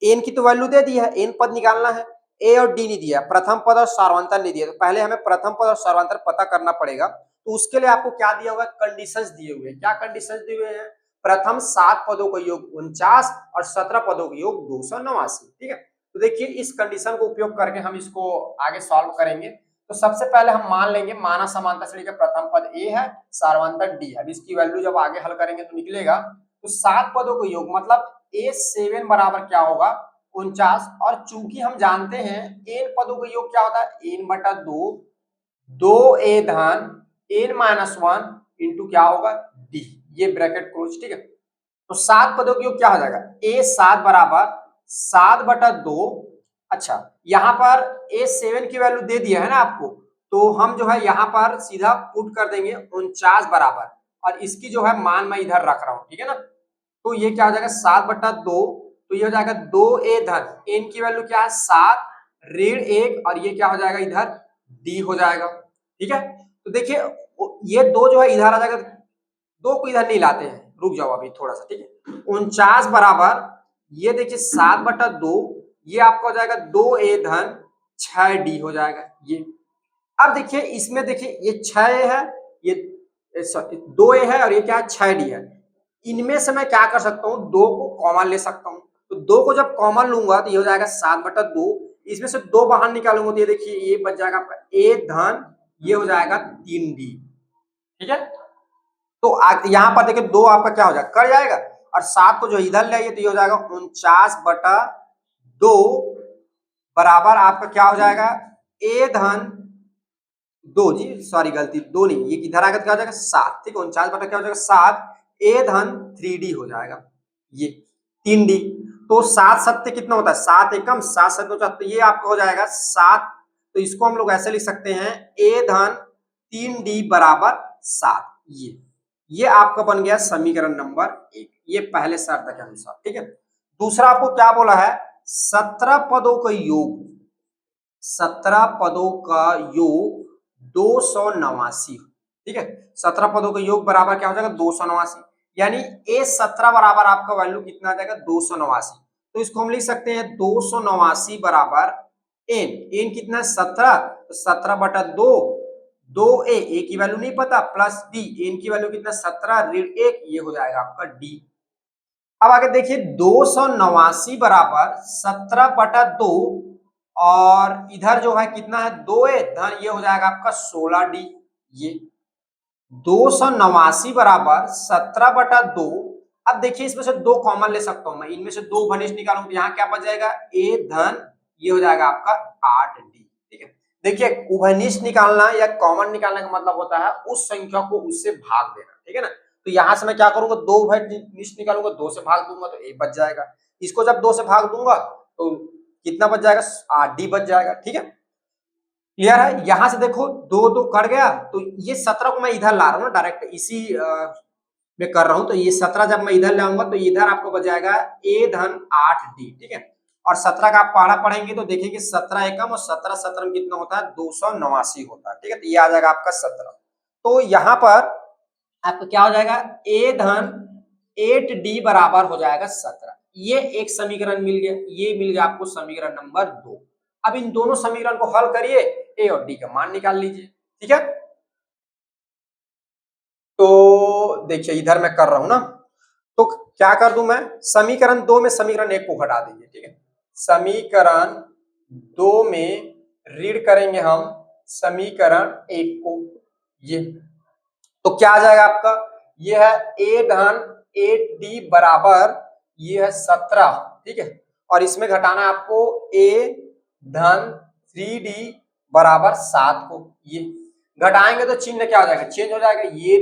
n की तो वैल्यू दे दी है, n पद निकालना है, a और d नहीं दिया, प्रथम पद और सार्वंतर नहीं दिया, तो पहले हमें प्रथम पद और सार्वंतर पता करना पड़ेगा। तो उसके लिए आपको क्या दिया हुआ है, कंडीशंस दिए हुए हैं। क्या कंडीशंस दिए हुए हैं, प्रथम 7 पदों का योग 49 और 17 पदों का योग 289। ठीक है, तो देखिए इस कंडीशन को उपयोग करके हम इसको आगे सॉल्व करेंगे। तो सबसे पहले हम मान लेंगे, माना समांतर श्रेणी का प्रथम पद a है, सार्वंतर d है। अब इसकी वैल्यू जब आगे हल करेंगे तो निकलेगा, तो 7 पदों का योग मतलब a7 बराबर क्या होगा 49, और चूंकि हम जानते हैं n पदों का योग क्या होता है, n/2, 2a धन n-1 इंटू क्या होगा d, ये ब्रैकेट क्लोज। ठीक है, तो 7 पदों का योग क्या हो जाएगा, a7 बराबर 7/2। अच्छा, यहाँ पर a7 की वैल्यू दे दिया है ना आपको, तो हम जो है यहाँ पर सीधा पुट कर देंगे 49 बराबर, और इसकी जो है मान मैं इधर रख रहा हूँ। ठीक है ना, तो ये क्या हो जाएगा 7/2, तो ये हो जाएगा 2a धन n की वैल्यू क्या है 7 ऋण 1, और ये क्या हो जाएगा इधर d हो जाएगा। ठीक है, तो देखिए ये दो जो है इधर आ जाएगा, दो को इधर नहीं लाते हैं, रुक जाओ अभी थोड़ा सा। ठीक है, 49 बराबर ये देखिए 7/2, ये आपका हो जाएगा 2a धन 6d हो जाएगा ये। अब देखिए इसमें देखिए ये 6a है, ये 2a है, और ये क्या है 6d है। इनमें से मैं क्या कर सकता हूँ, 2 को कॉमन ले सकता हूँ, तो 2 को जब कॉमन लूंगा तो ये हो जाएगा 7/2, इसमें से 2 बाहर निकालूंगा तो ये देखिए ये बच जाएगा आपका a धन, ये हो जाएगा 3d। ठीक है, तो यहाँ पर देखिए 2 आपका क्या हो जाएगा कट जाएगा, और 7 को जो इधर ले आइए तो ये हो जाएगा 49/2 बराबर आपका क्या हो जाएगा a धन 2, जी सॉरी गलती 2 नहीं, ये इधर आकर क्या हो जाएगा 7। ठीक है, 49 क्या हो जाएगा 7, a धन 3d हो जाएगा ये 3d। तो 7 सत्य कितना होता है, 7 एकम 7 सत्य होता है, तो ये आपका हो जाएगा 7। तो इसको हम लोग ऐसे लिख सकते हैं a धन 3d बराबर 7। ये आपका बन गया समीकरण नंबर 1, ये पहले शर्त के अनुसार। ठीक है, दूसरा आपको क्या बोला है, 17 पदों का योग, 17 पदों का योग 289। ठीक है, 17 पदों का योग बराबर क्या हो जाएगा 289, यानी a17 बराबर आपका वैल्यू कितना आ जाएगा 289। तो इसको हम लिख सकते हैं 289 बराबर n कितना है 17, तो 17/2, 2a की वैल्यू नहीं पता, प्लस d n की वैल्यू कितना 17 ऋण 1, ये हो जाएगा आपका d। अब आगे देखिए 289 बराबर 17/2, और इधर जो है कितना है 2a धन, ये हो जाएगा आपका 16d। ये 289 बराबर 17/2। अब देखिए इसमें से 2 कॉमन ले सकता हूं मैं, इनमें से 2 घनिष्ठ निकालूं तो यहाँ क्या बच जाएगा a धन, ये हो जाएगा आपका 8d। ठीक है, देखिए उभयनिष्ठ निकालना या कॉमन निकालने का मतलब होता है उस संख्या को उससे भाग देना। ठीक है ना, तो यहां से मैं क्या करूंगा 2 उभयनिष्ठ निकालूंगा, 2 से भाग दूंगा तो a बच जाएगा, इसको जब 2 से भाग दूंगा तो कितना बच जाएगा 8d बच जाएगा। ठीक है, क्लियर है। यहां से देखो दो दो कट गया, तो ये 17 को मैं इधर ला रहा हूँ ना, डायरेक्ट इसी में कर रहा हूँ, तो ये 17 जब मैं इधर लाऊंगा तो इधर आपको बच जाएगा a धन 8d, ठीक है। और 17 का आप पहाड़ा पढ़ेंगे तो देखेंगे 17 एकम और 17 17 में कितना होता है, 289 होता है, ठीक है। तो ये आ जाएगा आपका 17। तो यहाँ पर आपका क्या हो जाएगा, a धन 8d बराबर हो जाएगा 17। ये एक समीकरण मिल गया, ये मिल गया आपको समीकरण नंबर 2। अब इन दोनों समीकरण को हल करिए, a और d का मान निकाल लीजिए, ठीक है। तो देखिए इधर मैं कर रहा हूं ना, तो क्या कर दूं मैं, समीकरण 2 में समीकरण 1 को घटा दीजिए, ठीक है। समीकरण 2 में रीड करेंगे हम समीकरण 1 को, ये तो क्या आ जाएगा आपका, ये है a धन 8d बराबर ये है 17, ठीक है। और इसमें घटाना है आपको a धन 3d बराबर 7 को, ये घटाएंगे तो चिन्ह क्या हो जाएगा, चेंज हो जाएगा, ये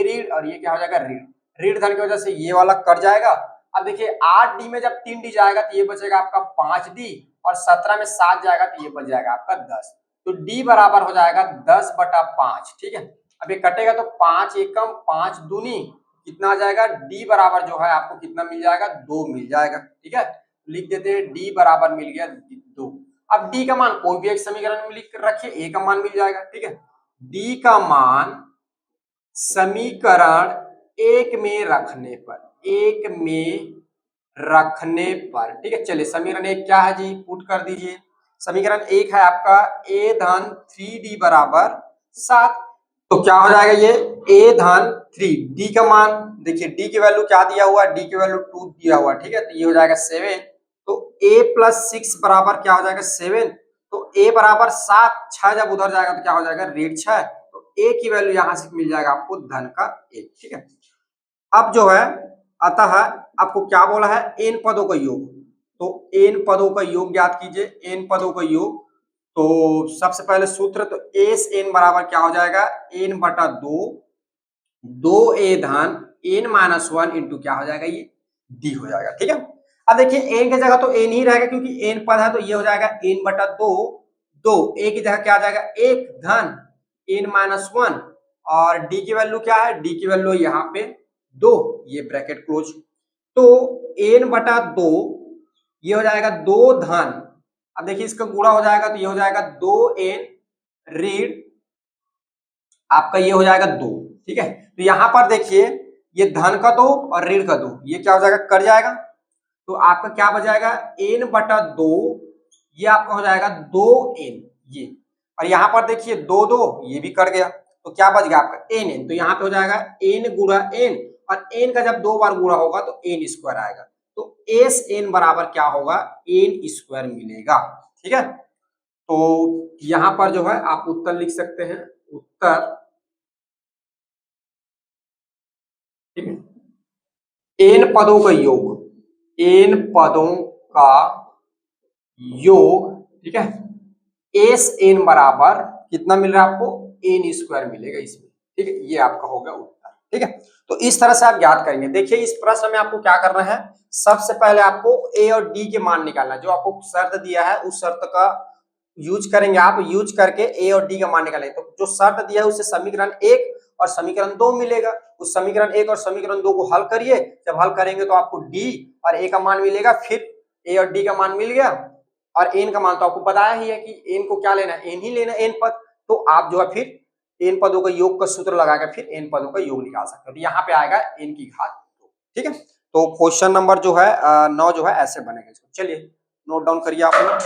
रीड और ये क्या हो जाएगा, रीड। रीड धन की वजह से ये वाला कट जाएगा। अब देखिए 8d में जब 3d जाएगा तो ये बचेगा आपका 5d, और 17 में 7 जाएगा तो ये बच जाएगा आपका 10। तो d बराबर हो जाएगा 10/5, ठीक है। अब ये कटेगा तो 5 एकम 5 दूनी कितना आ जाएगा, d बराबर जो है आपको कितना मिल जाएगा, 2 मिल जाएगा, ठीक है। लिख देते हैं d बराबर मिल गया 2। अब d का मान कोई भी एक समीकरण में लिख कर रखिए, a का मान मिल जाएगा, ठीक है। d का मान समीकरण 1 में रखने पर, 1 में रखने पर, ठीक है। चलिए समीकरण 1 क्या है जी, पुट कर दीजिए। समीकरण 1 है आपका a धन 3d बराबर 7। तो क्या हो जाएगा, ये a धन 3, d का मान देखिए, d की वैल्यू क्या दिया हुआ है, d की वैल्यू 2 दिया हुआ, ठीक है। तो ये हो जाएगा 7। तो a प्लस 6 बराबर क्या हो जाएगा, 7। तो a बराबर 7, 6 जब उधर जाएगा तो क्या हो जाएगा, ऋण 6। तो a की वैल्यू यहां से मिल जाएगा आपको धन का 1, ठीक है। अब जो है अतः आपको क्या बोला है, n पदों का योग। तो n पदों का योग ज्ञात कीजिए, n पदों का योग। तो सबसे पहले सूत्र, तो एस एन बराबर क्या हो जाएगा, n बटा 2, 2a धन n माइनस 1 इंटू क्या हो जाएगा, ये d हो जाएगा, ठीक है। अब देखिए n की जगह तो n ही रहेगा क्योंकि n पद है, तो ये हो जाएगा n बटा 2, 2 a की जगह क्या आ जाएगा, 1 धन n माइनस 1, और d की वैल्यू क्या है, d की वैल्यू यहाँ पे 2, ये ब्रैकेट क्लोज। तो n बटा 2 ये हो जाएगा 2 धन, अब देखिए इसका गुणा हो जाएगा तो ये हो जाएगा 2n ऋण आपका ये हो जाएगा 2, ठीक है। तो यहां पर देखिए ये धन का 2 और ऋण का 2, ये क्या हो जाएगा, कट जाएगा। तो आपका क्या बच जाएगा, n बटा 2, ये आपका हो जाएगा 2n, ये। और यहां पर देखिए 2 2 ये भी कट गया, तो क्या बच गया आपका n। तो यहाँ पे हो जाएगा n गुणा n, और n का जब 2 बार गुणा होगा तो n स्क्वायर आएगा। तो एस n बराबर क्या होगा, n स्क्वायर मिलेगा, ठीक है। तो यहां पर जो है आप उत्तर लिख सकते हैं, उत्तर, ठीक है, n पदों का योग, n पदों का योग, ठीक है, एस n बराबर कितना मिल रहा है आपको, n स्क्वायर मिलेगा इसमें, ठीक है। ये आपका होगा उत्तर, ठीक है। तो इस तरह से आप याद करेंगे। देखिए इस प्रश्न में आपको क्या करना है, सबसे पहले आपको a और d के मान निकालना है। जो आपको शर्त दिया है उस शर्त का यूज करेंगे, आप यूज करके a और d का मान निकालेंगे। तो जो शर्त दिया है उससे समीकरण 1 और समीकरण 2 मिलेगा। उस समीकरण 1 और समीकरण 2 को हल करिए, जब हल करेंगे तो आपको d और a का मान मिलेगा। फिर a और d का मान मिल गया, और n का मान तो आपको बताया ही है कि n को क्या लेना है, n ही लेना है, n पद। तो आप जो है फिर n पदों का योग का सूत्र लगाकर फिर n पदों का योग निकाल सकते हो। तो यहाँ पे आएगा n की घात 2, ठीक है। तो क्वेश्चन नंबर जो है 9 जो है ऐसे बनेगा। चलिए नोट डाउन करिए आप लोग।